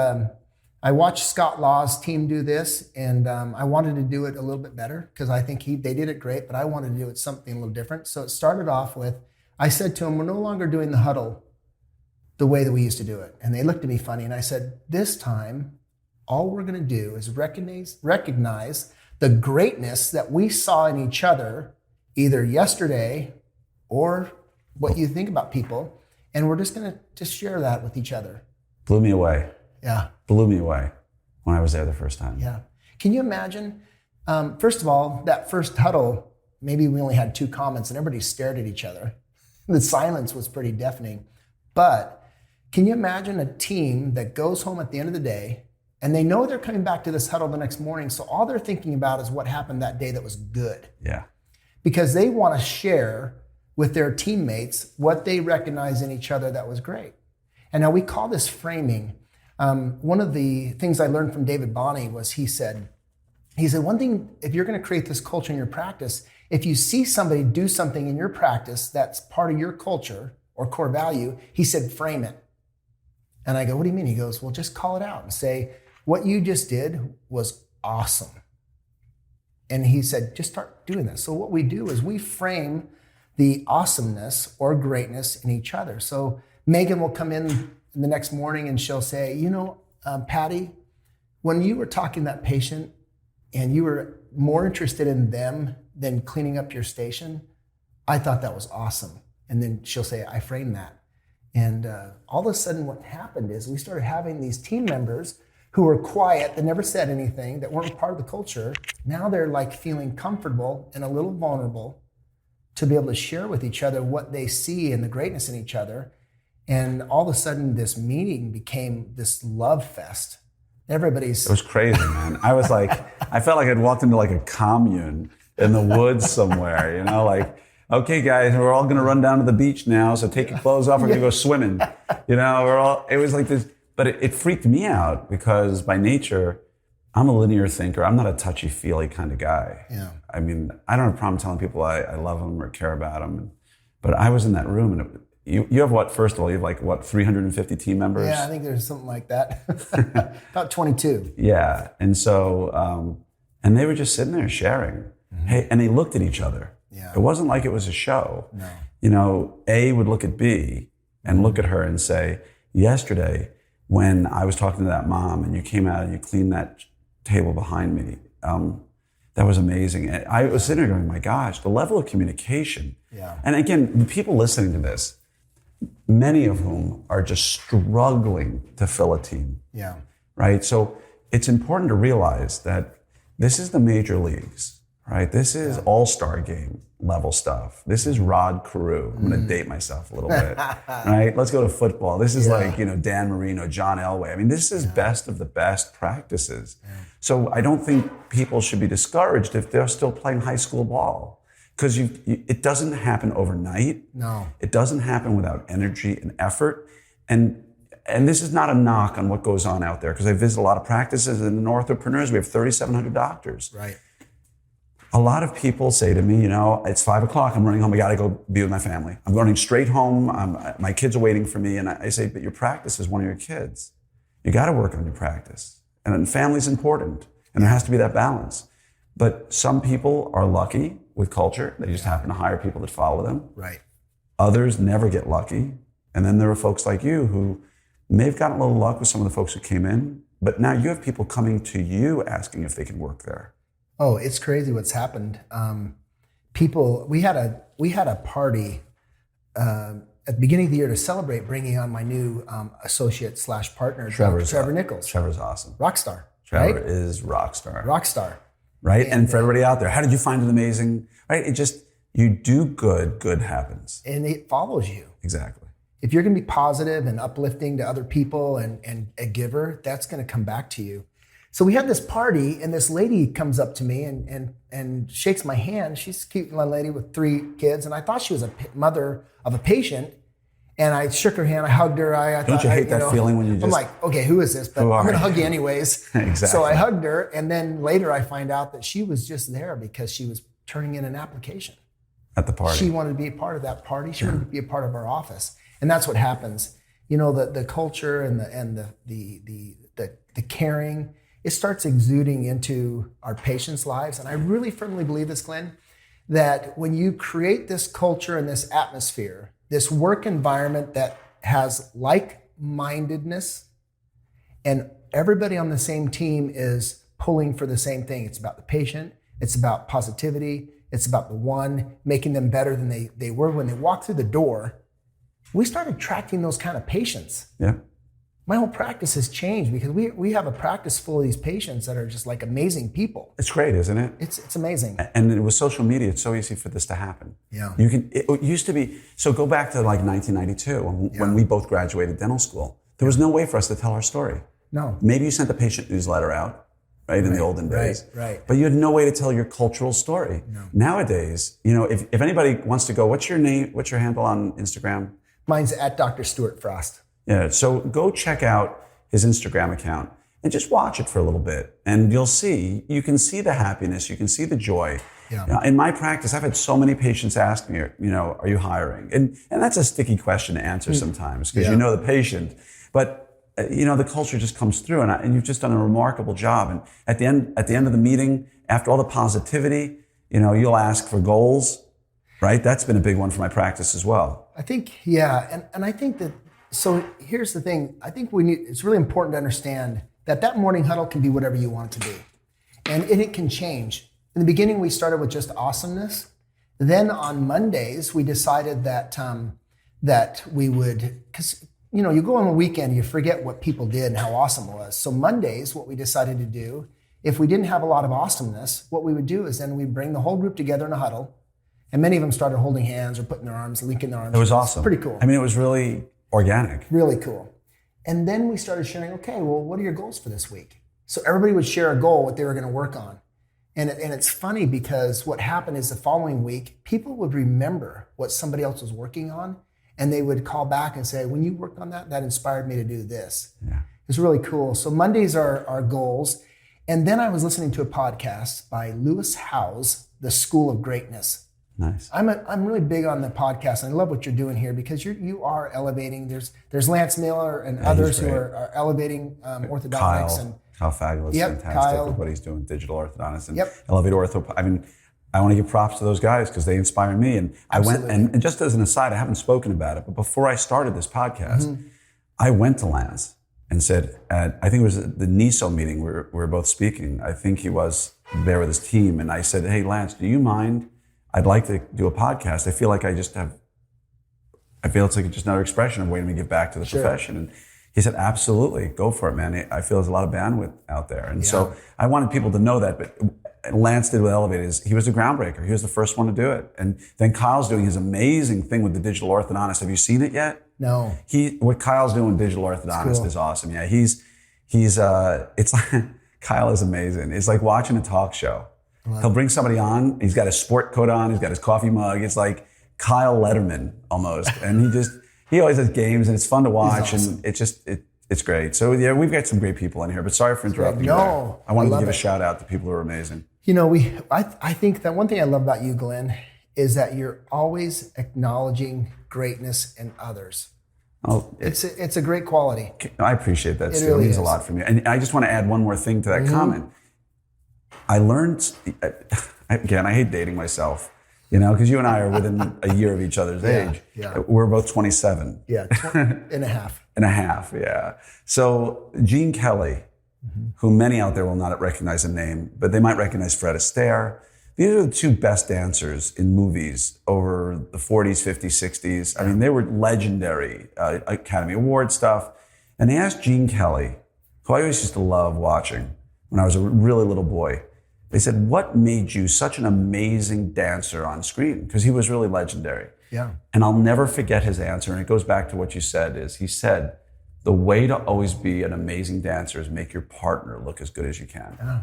I watched Scott Law's team do this, and I wanted to do it a little bit better because I think they did it great, but I wanted to do it something a little different. So it started off with, I said to them, we're no longer doing the huddle the way that we used to do it. And they looked at me funny, and I said, this time, all we're going to do is recognize the greatness that we saw in each other either yesterday or what you think about people, and we're just going to share that with each other. Blew me away. Yeah. Blew me away when I was there the first time. Yeah. Can you imagine? First of all, that first huddle, maybe we only had 2 comments and everybody stared at each other. The silence was pretty deafening. But can you imagine a team that goes home at the end of the day and they know they're coming back to this huddle the next morning, so all they're thinking about is what happened that day that was good. Yeah. Because they want to share with their teammates what they recognize in each other that was great. And now we call this framing. One of the things I learned from David Bonney was he said, one thing, if you're going to create this culture in your practice, if you see somebody do something in your practice that's part of your culture or core value, he said, frame it. And I go, what do you mean? He goes, well, just call it out and say, what you just did was awesome. And he said, just start doing this. So what we do is we frame the awesomeness or greatness in each other. So Megan will come in the next morning and she'll say, Patty, when you were talking to that patient and you were more interested in them than cleaning up your station, I thought that was awesome. And then she'll say, I framed that. And all of a sudden what happened is we started having these team members who were quiet, that never said anything, that weren't part of the culture. Now they're like feeling comfortable and a little vulnerable to be able to share with each other what they see and the greatness in each other. And all of a sudden this meeting became this love fest. It was crazy, man. I was like, I felt like I'd walked into like a commune in the woods somewhere, like, okay, guys, we're all going to run down to the beach now. So take your clothes off. We're going to go swimming. It was like this, but it freaked me out because by nature, I'm a linear thinker. I'm not a touchy-feely kind of guy. Yeah. I mean, I don't have a problem telling people I love them or care about them. But I was in that room and you have what, first of all, you have 350 team members? Yeah, I think there's something like that. About 22. Yeah. And so, and they were just sitting there sharing. Mm-hmm. Hey, and they looked at each other. Yeah. It wasn't like it was a show. No. A would look at B and look at her and say, yesterday, when I was talking to that mom and you came out and you cleaned that table behind me, that was amazing. And I was sitting there going, my gosh, the level of communication. Yeah. And again, the people listening to this, many of whom are just struggling to fill a team. Yeah. Right? So it's important to realize that this is the major leagues, right? This is all-star game level stuff. This is Rod Carew. I'm going to date myself a little bit, right? Let's go to football. This is like, Dan Marino, John Elway. I mean, this is best of the best practices. Yeah. So I don't think people should be discouraged if they're still playing high school ball. Because it doesn't happen overnight. No. It doesn't happen without energy and effort. And this is not a knock on what goes on out there, because I visit a lot of practices, and in orthopreneurs, we have 3,700 doctors. Right. A lot of people say to me, it's 5 o'clock, I'm running home, I gotta go be with my family. I'm running straight home, my kids are waiting for me, and I say, but your practice is one of your kids. You gotta work on your practice. And family's important, and there has to be that balance. But some people are lucky with culture. They just happen to hire people that follow them. Right. Others never get lucky. And then there are folks like you who may have gotten a little luck with some of the folks who came in, but now you have people coming to you asking if they can work there. Oh, it's crazy what's happened. We had a party at the beginning of the year to celebrate bringing on my new associate / partner, Trevor Nichols. Trevor's awesome. Rock star. Trevor is rock star. Rock star. Right? And for everybody out there, how did you find it amazing? Right? You do good happens. And it follows you. Exactly. If you're going to be positive and uplifting to other people and a giver, that's going to come back to you. So we had this party, and this lady comes up to me and shakes my hand. She's a cute young lady with 3 kids, and I thought she was a mother of a patient. And I shook her hand, I hugged her. Don't you hate that feeling when you just... I'm like, okay, who is this? But I'm going to hug you anyways. Exactly. So I hugged her, and then later I find out that she was just there because she was turning in an application. At the party. She wanted to be a part of that party. She wanted to be a part of our office. And that's what happens. The culture and the caring, it starts exuding into our patients' lives. And I really firmly believe this, Glenn, that when you create this culture and this atmosphere, this work environment that has like-mindedness and everybody on the same team is pulling for the same thing. It's about the patient. It's about positivity. It's about the one, making them better than they were when they walked through the door. We started attracting those kind of patients. Yeah. my whole practice has changed because we have a practice full of these patients that are just like amazing people. It's great, isn't it? It's amazing. And with social media, it's so easy for this to happen. Yeah. It used to be, so go back to like 1992 when we both graduated dental school. There was no way for us to tell our story. No. Maybe you sent the patient newsletter out, right, in the olden days. Right. But you had no way to tell your cultural story. No. Nowadays, if anybody wants to go, what's your name, what's your handle on Instagram? Mine's at Dr. Stuart Frost. Yeah, so go check out his Instagram account and just watch it for a little bit. And you can see the happiness, you can see the joy. Yeah. In my practice, I've had so many patients ask me, are you hiring? And that's a sticky question to answer sometimes because you know the patient. But the culture just comes through, and you've just done a remarkable job. And at the end of the meeting, after all the positivity, you'll ask for goals, right? That's been a big one for my practice as well. I think, and I think that. So here's the thing. I think it's really important to understand that morning huddle can be whatever you want it to be, and it can change. In the beginning, we started with just awesomeness. Then on Mondays, we decided that we would, because you go on a weekend, you forget what people did and how awesome it was. So Mondays, what we decided to do, if we didn't have a lot of awesomeness, what we would do is then we'd bring the whole group together in a huddle, and many of them started holding hands or putting their arms, linking their arms. It was awesome. Pretty cool. I mean, it was really organic. Really cool. And then we started sharing, okay, well, what are your goals for this week? So everybody would share a goal, what they were going to work on. And it's funny because what happened is the following week, people would remember what somebody else was working on, and they would call back and say, when you worked on that inspired me to do this. Yeah. It's really cool. So Mondays are our goals. And then I was listening to a podcast by Lewis Howes, The School of Greatness. Nice. I'm really big on the podcast, and I love what you're doing here because you are elevating. There's Lance Miller and others who are elevating orthodontics. Kyle fabulous, fantastic Kyle. with what he's doing, digital orthodontist and Elevate Ortho. I mean, I want to give props to those guys because they inspire me. And Absolutely. I went, and just as an aside, I haven't spoken about it, but before I started this podcast, I went to Lance and said, I think it was the NISO meeting where we were both speaking. I think he was there with his team. And I said, hey, Lance, do you mind? I'd like to do a podcast. I feel it's like just another expression of waiting to give back to the profession. And he said, absolutely, go for it, man. I feel there's a lot of bandwidth out there. And so I wanted people to know that, but Lance did with Elevate he was the groundbreaker. He was the first one to do it. And then Kyle's doing his amazing thing with the digital orthodontist. Have you seen it yet? No. What Kyle's doing with digital orthodontist is awesome. Yeah, it's like, Kyle is amazing. It's like watching a talk show. He'll bring somebody on. He's got his sport coat on. He's got his coffee mug. It's like Kyle Letterman almost. And he always has games, and it's fun to watch. Awesome. And it's great. So yeah, we've got some great people in here, but sorry for interrupting you there. I wanted to give a shout out to people who are amazing. I think that one thing I love about you, Glenn, is that you're always acknowledging greatness in others. Oh, it's a great quality. I appreciate that, Stu. It means a lot from you. And I just want to add one more thing to that comment. I learned, again, I hate dating myself, because you and I are within a year of each other's age. Yeah. We're both 27. Yeah, and a half. And a half, yeah. So Gene Kelly, who many out there will not recognize a name, but they might recognize Fred Astaire. These are the two best dancers in movies over the 40s, 50s, 60s. I mean, they were legendary Academy Award stuff. And they asked Gene Kelly, who I always used to love watching when I was a really little boy, they said, what made you such an amazing dancer on screen? Because he was really legendary. Yeah. And I'll never forget his answer. And it goes back to what you said he said, the way to always be an amazing dancer is make your partner look as good as you can. Yeah.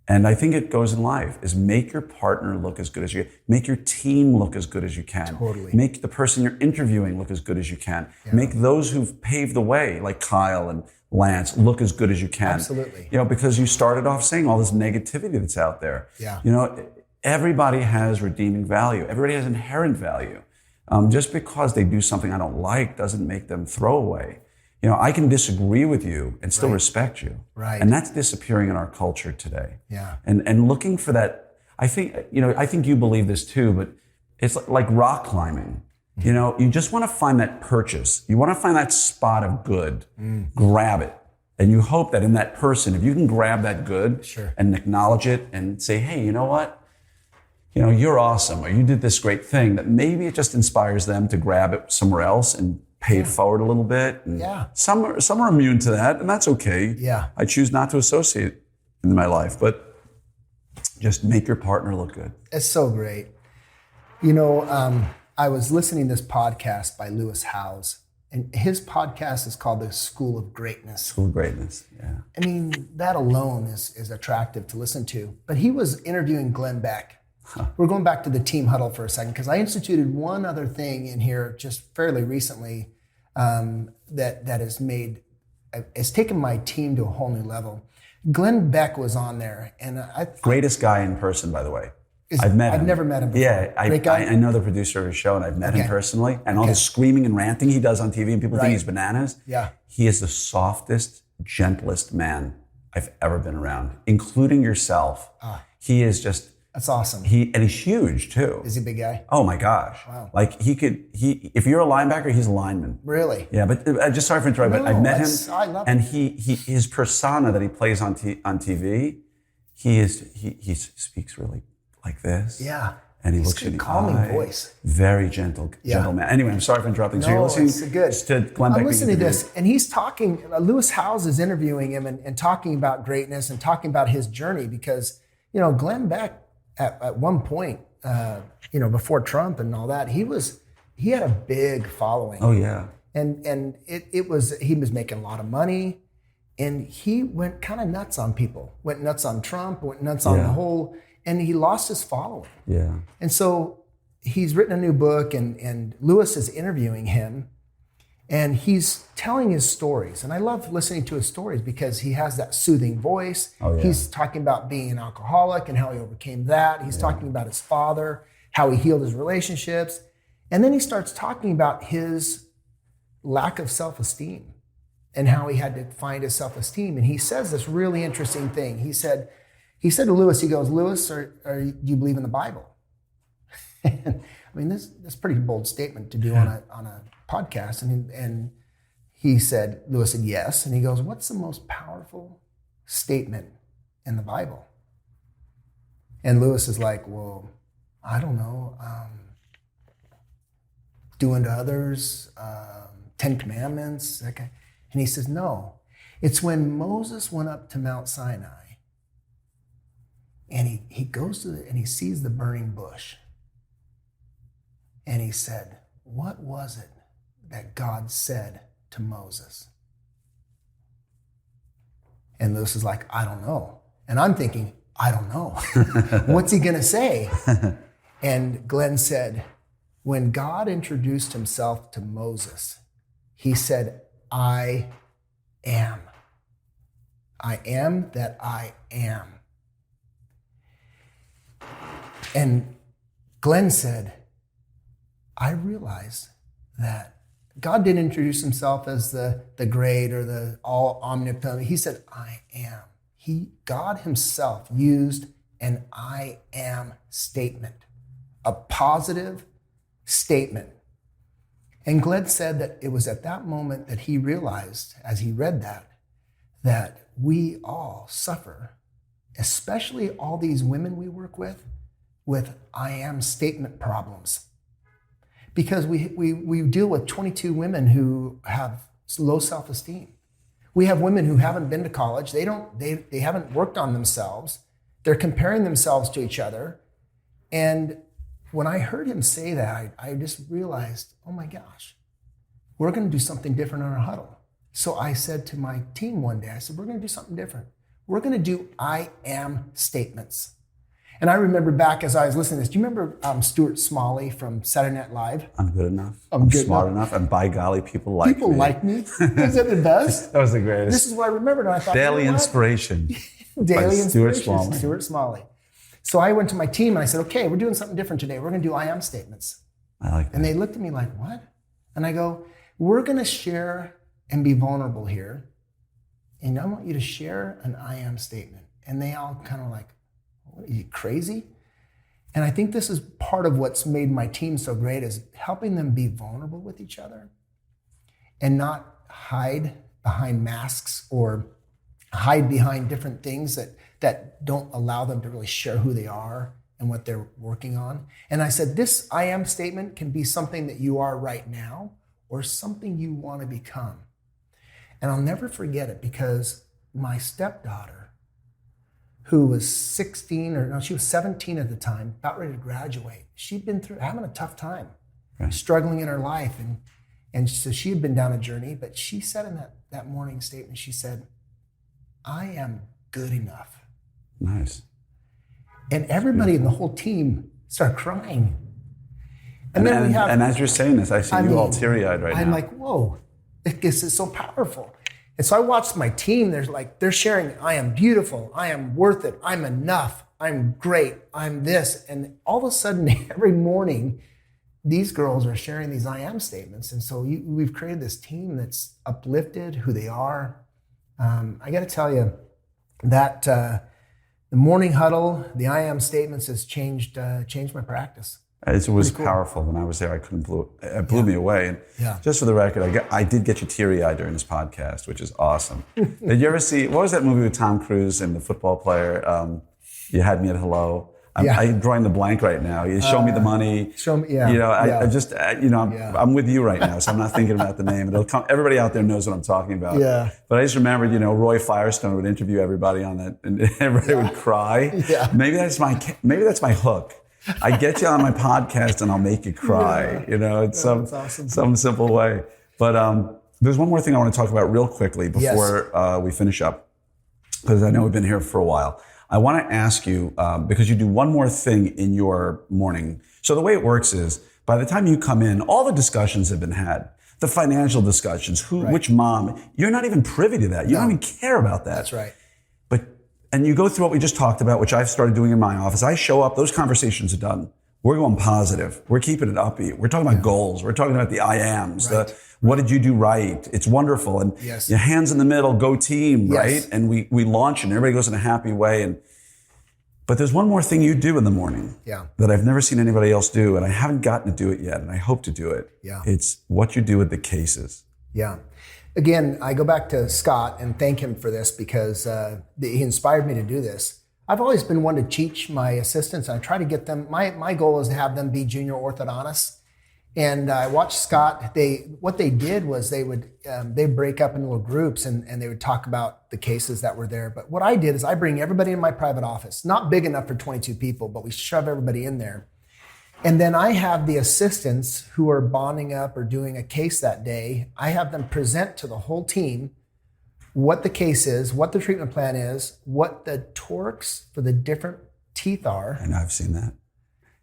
And I think it goes in life is make your partner look as good as you can. Make your team look as good as you can. Totally. Make the person you're interviewing look as good as you can. Yeah. Make those who've paved the way, like Kyle and Lance, look as good as you can. Absolutely. Because you started off saying all this negativity that's out there. Yeah. Everybody has redeeming value. Everybody has inherent value. Just because they do something I don't like doesn't make them throwaway. I can disagree with you and still respect you. Right. And that's disappearing in our culture today. Yeah. And looking for that, I think you believe this too, but it's like rock climbing. You just want to find that purchase. You want to find that spot of good, grab it. And you hope that in that person, if you can grab that good and acknowledge it and say, hey, you know what? You're awesome, or you did this great thing, that maybe it just inspires them to grab it somewhere else and pay it forward a little bit. And some are immune to that, and that's okay. Yeah. I choose not to associate in my life, but just make your partner look good. It's so great. I was listening to this podcast by Lewis Howes, and his podcast is called The School of Greatness. School of Greatness, yeah. I mean, that alone is attractive to listen to. But he was interviewing Glenn Beck. We're going back to the team huddle for a second, because I instituted one other thing in here just fairly recently that has taken my team to a whole new level. Glenn Beck was on there, and greatest guy in person, by the way. I've met him. I've never met him before. Yeah, I know the producer of his show, and I've met him personally. And all the screaming and ranting he does on TV, and people think he's bananas. Yeah, he is the softest, gentlest man I've ever been around, including yourself. He is just. That's awesome. And he's huge too. Is he a big guy? Oh my gosh! Wow. Like if you're a linebacker, he's a lineman. Really? Yeah, but just sorry for interrupting. But I've met him, I love and it. his persona that he plays on TV, he speaks really like this. Yeah. And he looks at the calming voice. Very gentle man. Anyway, I'm sorry for interrupting. So you're listening to Glenn Beck. I'm listening to this, and he's talking. Lewis Howes is interviewing him and talking about greatness and talking about his journey, because Glenn Beck at one point, before Trump and all that, he had a big following. Oh yeah. And he was making a lot of money, and he went kind of nuts on people. Went nuts on Trump. Went nuts on the whole. And he lost his following. Yeah. And so he's written a new book, and Lewis is interviewing him, and he's telling his stories. And I love listening to his stories because he has that soothing voice. Oh, yeah. He's talking about being an alcoholic and how he overcame that. He's talking about his father, how he healed his relationships. And then he starts talking about his lack of self-esteem and how he had to find his self-esteem. And he says this really interesting thing. He said to Lewis, he goes, "Lewis, do you believe in the Bible?" And, I mean, this is a pretty bold statement to do on a podcast. And Lewis said, yes. And he goes, "What's the most powerful statement in the Bible?" And Lewis is like, "Well, I don't know. Do unto others, 10 Commandments." Okay. And he says, "No, it's when Moses went up to Mount Sinai, and he goes and he sees the burning bush. And he said, what was it that God said to Moses?" And Lewis is like, "I don't know." And I'm thinking, I don't know. What's he going to say? And Glenn said, when God introduced himself to Moses, he said, "I am. I am that I am." And Glenn said, I realized that God didn't introduce himself as the great or the all omnipotent. He said, "I am." God himself used an "I am" statement, a positive statement. And Glenn said that it was at that moment that he realized, as he read that we all suffer, especially all these women we work with "I am" statement problems. Because we deal with 22 women who have low self-esteem. We have women who haven't been to college. They haven't worked on themselves. They're comparing themselves to each other. And when I heard him say that, I just realized, oh my gosh, we're going to do something different on our huddle. So I said to my team one day, I said, we're going to do something different. We're going to do "I am" statements. And I remember back as I was listening to this, do you remember Stuart Smalley from Saturday Night Live? I'm good enough. I'm smart enough. And by golly, people like me. People like me. Is that the best? That was the greatest. This is what I remembered. And I thought, Daily Inspiration. Daily Inspiration. Stuart Smalley. So I went to my team and I said, okay, we're doing something different today. We're going to do "I am" statements. I like that. And they looked at me like, what? And I go, we're going to share and be vulnerable here. And I want you to share an "I am" statement. And they all kind of like, what, are you crazy? And I think this is part of what's made my team so great, is helping them be vulnerable with each other and not hide behind masks or hide behind different things that don't allow them to really share who they are and what they're working on. And I said, this "I am" statement can be something that you are right now, or something you want to become. And I'll never forget it because my stepdaughter, who was 17 at the time, about ready to graduate, she'd been through having a tough time, struggling in her life. And so she had been down a journey, but she said in that morning statement, she said, I am good enough. Nice. And everybody in the whole team started crying. And as you're saying this, I see you all teary-eyed right now. I'm like, whoa, this is so powerful. And so I watched my team, they're sharing, I am beautiful, I am worth it, I'm enough, I'm great, I'm this. And all of a sudden, every morning, these girls are sharing these I am statements. And so we've created this team that's uplifted who they are. I got to tell you that the morning huddle, the I am statements has changed my practice. It was powerful. When I was there, it blew me away. And just for the record, I did get you teary-eyed during this podcast, which is awesome. Did you ever see, what was that movie with Tom Cruise and the football player? You Had Me at Hello. I'm drawing the blank right now. You Show Me the Money. Show me, I'm with you right now, so I'm not thinking about the name. It'll come. Everybody out there knows what I'm talking about. Yeah. But I just remembered, Roy Firestone would interview everybody on that, and everybody would cry. Yeah. Maybe that's my hook. I get you on my podcast and I'll make you cry. It's some simple way. But there's one more thing I want to talk about real quickly before we finish up, because I know we've been here for a while. I want to ask you, because you do one more thing in your morning. So the way it works is, by the time you come in, all the discussions have been had. The financial discussions, which mom, you're not even privy to that. You don't even care about that. That's right. And you go through what we just talked about, which I've started doing in my office. I show up, those conversations are done. We're going positive. We're keeping it upbeat. We're talking about goals. We're talking about the I ams. Right. What did you do right? It's wonderful. And your hands in the middle, go team, right? And we launch and everybody goes in a happy way. But there's one more thing you do in the morning that I've never seen anybody else do, and I haven't gotten to do it yet, and I hope to do it. Yeah. It's what you do with the cases. Yeah. Again, I go back to Scott and thank him for this because he inspired me to do this. I've always been one to teach my assistants. I try to get them, my goal is to have them be junior orthodontists. And I watched Scott, what they did was they'd break up into little groups and they would talk about the cases that were there. But what I did is I bring everybody in my private office, not big enough for 22 people, but we shove everybody in there. And then I have the assistants who are bonding up or doing a case that day. I have them present to the whole team what the case is, what the treatment plan is, what the torques for the different teeth are. And I've seen that.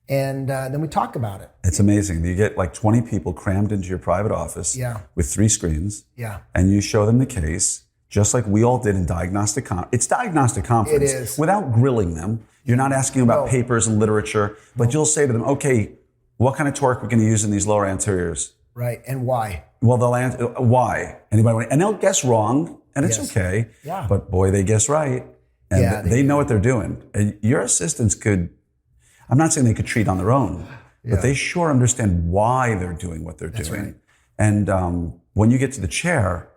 And then we talk about it. It's amazing. You get like 20 people crammed into your private office with 3 screens. Yeah. And you show them the case, just like we all did in diagnostic conference. It's diagnostic conference. It is. Without grilling them. You're not asking about papers and literature, but you'll say to them, okay, what kind of torque we're going to use in these lower anteriors? Right, and why? Well, they'll answer, why? Anybody? And they'll guess wrong, and it's okay. Yeah. But boy, they guess right. And they know what they're doing. And your assistants could, I'm not saying they could treat on their own, but they sure understand why they're doing what they're doing. Right. And when you get to the chair,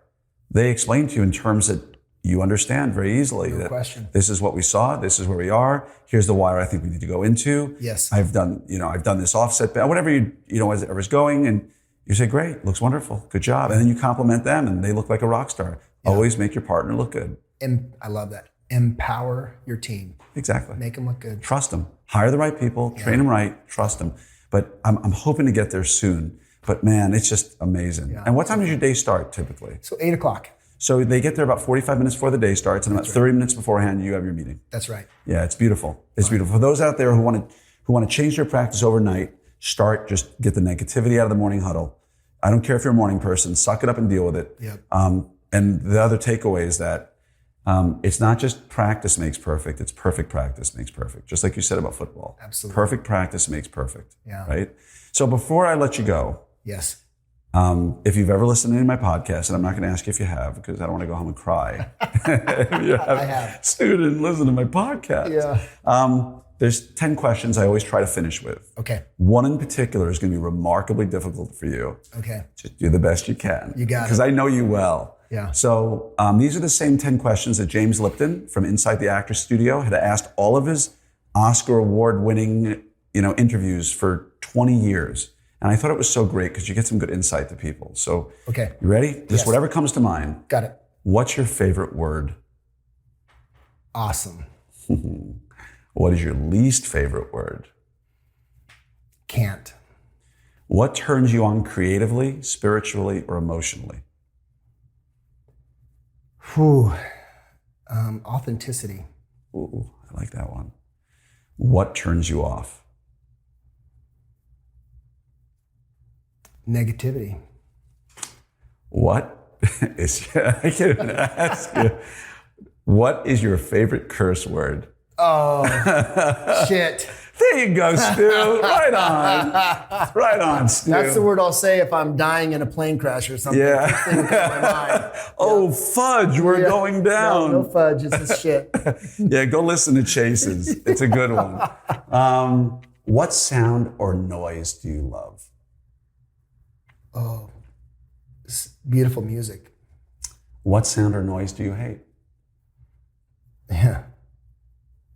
they explain to you in terms that you understand very easily that this is what we saw, this is where we are, here's the wire I think we need to go into. Yes. I've done this offset, whatever whatever's going, and you say, great, looks wonderful, good job. And then you compliment them and they look like a rock star. Yeah. Always make your partner look good. And I love that. Empower your team. Exactly. Make them look good. Trust them. Hire the right people, train them right, trust them. But I'm hoping to get there soon. But man, it's just amazing. Yeah. And what time does your day start typically? So 8 o'clock. So they get there about 45 minutes before the day starts, and about 30 minutes beforehand, you have your meeting. That's right. Yeah, it's beautiful. It's beautiful. For those out there who want to change their practice overnight, just get the negativity out of the morning huddle. I don't care if you're a morning person, suck it up and deal with it. Yep. And the other takeaway is that it's not just practice makes perfect, it's perfect practice makes perfect. Just like you said about football. Absolutely. Perfect practice makes perfect. Yeah. Right? So before I let you go. Yes. If you've ever listened to any of my podcasts, and I'm not going to ask you if you have, because I don't want to go home and cry. I have. Student, listen to my podcast. Yeah. There's 10 questions I always try to finish with. Okay. One in particular is going to be remarkably difficult for you. Okay. Just do the best you can. You got it. Because I know you well. Yeah. So these are the same 10 questions that James Lipton from Inside the Actors Studio had asked all of his Oscar award-winning, interviews for 20 years. And I thought it was so great because you get some good insight to people. So, okay. You ready? Just Yes. whatever comes to mind. Got it. What's your favorite word? Awesome. What is your least favorite word? Can't. What turns you on creatively, spiritually, or emotionally? Whew. Authenticity. Ooh, I like that one. What turns you off? Negativity. What is, I can't even ask you. What is your favorite curse word? Oh, shit. There you go, Stu. Right on. Right on, Stu. That's the word I'll say if I'm dying in a plane crash or something. Yeah. First thing that comes to my mind. Oh, fudge, we're going down. No fudge, it's this shit. Yeah, go listen to Chases. It's a good one. What sound or noise do you love? Oh, it's beautiful music. What sound or noise do you hate? Yeah.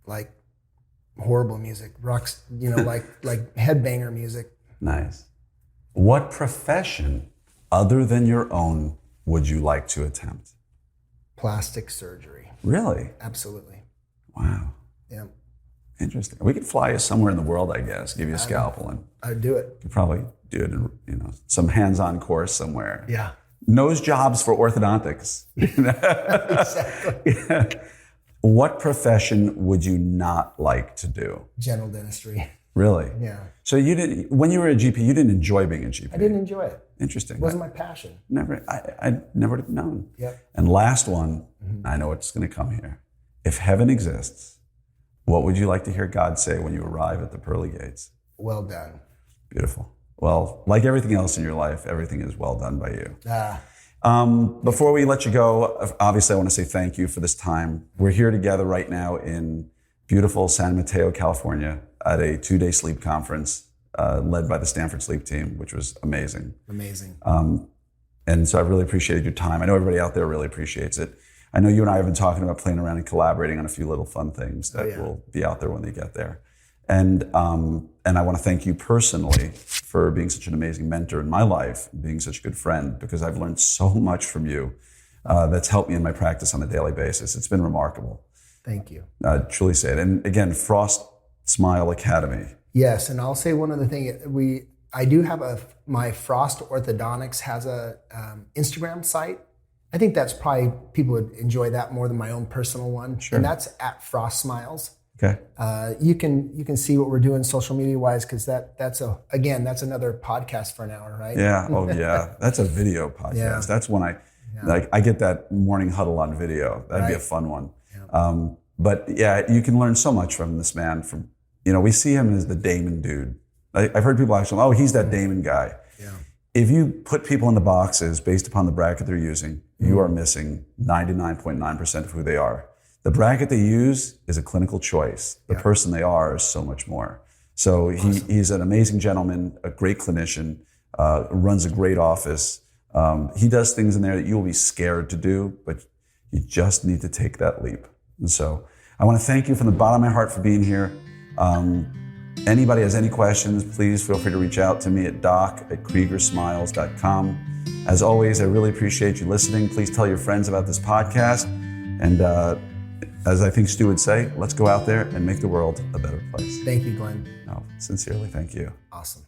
Like horrible music, rocks, like headbanger music. Nice. What profession other than your own would you like to attempt? Plastic surgery. Really? Absolutely. Wow. Yeah. Interesting. We could fly you somewhere in the world, I guess, give you a scalpel, and I'd do it. you probably do it in, some hands-on course somewhere. Yeah. Nose jobs for orthodontics. Exactly. Yeah. What profession would you not like to do? General dentistry. Really? Yeah. So when you were a GP, you didn't enjoy being a GP? I didn't enjoy it. Interesting. It wasn't my passion. I never would have known. Yep. And last one, I know what's going to come here. If heaven exists, what would you like to hear God say when you arrive at the pearly gates? Well done. Beautiful. Well, like everything else in your life, everything is well done by you. Ah. Before we let you go, obviously I want to say thank you for this time. We're here together right now in beautiful San Mateo, California at a 2-day sleep conference led by the Stanford Sleep Team, which was amazing. Amazing. And so I really appreciated your time. I know everybody out there really appreciates it. I know you and I have been talking about playing around and collaborating on a few little fun things that will be out there when they get there. And I want to thank you personally for being such an amazing mentor in my life, being such a good friend, because I've learned so much from you that's helped me in my practice on a daily basis. It's been remarkable. Thank you. I truly say it. And again, Frost Smile Academy. Yes, and I'll say one other thing. I do have my Frost Orthodontics has a Instagram site. I think that's probably, people would enjoy that more than my own personal one. Sure. And that's at Frost Smiles. Okay. You can see what we're doing social media wise, because that's another podcast for an hour, right? Yeah. Oh yeah. That's a video podcast. Yeah. That's when I get that morning huddle on video. That'd be a fun one. Yeah. But yeah, you can learn so much from this man. We see him as the Damon dude. I've heard people actually, oh, he's that Damon guy. Yeah. If you put people in the boxes based upon the bracket they're using, you are missing 99.9% of who they are. The bracket they use is a clinical choice. The person they are is so much more. So he's an amazing gentleman, a great clinician, runs a great office. He does things in there that you will be scared to do, but you just need to take that leap. And so I want to thank you from the bottom of my heart for being here. Anybody has any questions, please feel free to reach out to me at doc@kriegersmiles.com. As always, I really appreciate you listening. Please tell your friends about this podcast. And as I think Stu would say, let's go out there and make the world a better place. Thank you, Glenn. No, sincerely, thank you. Awesome.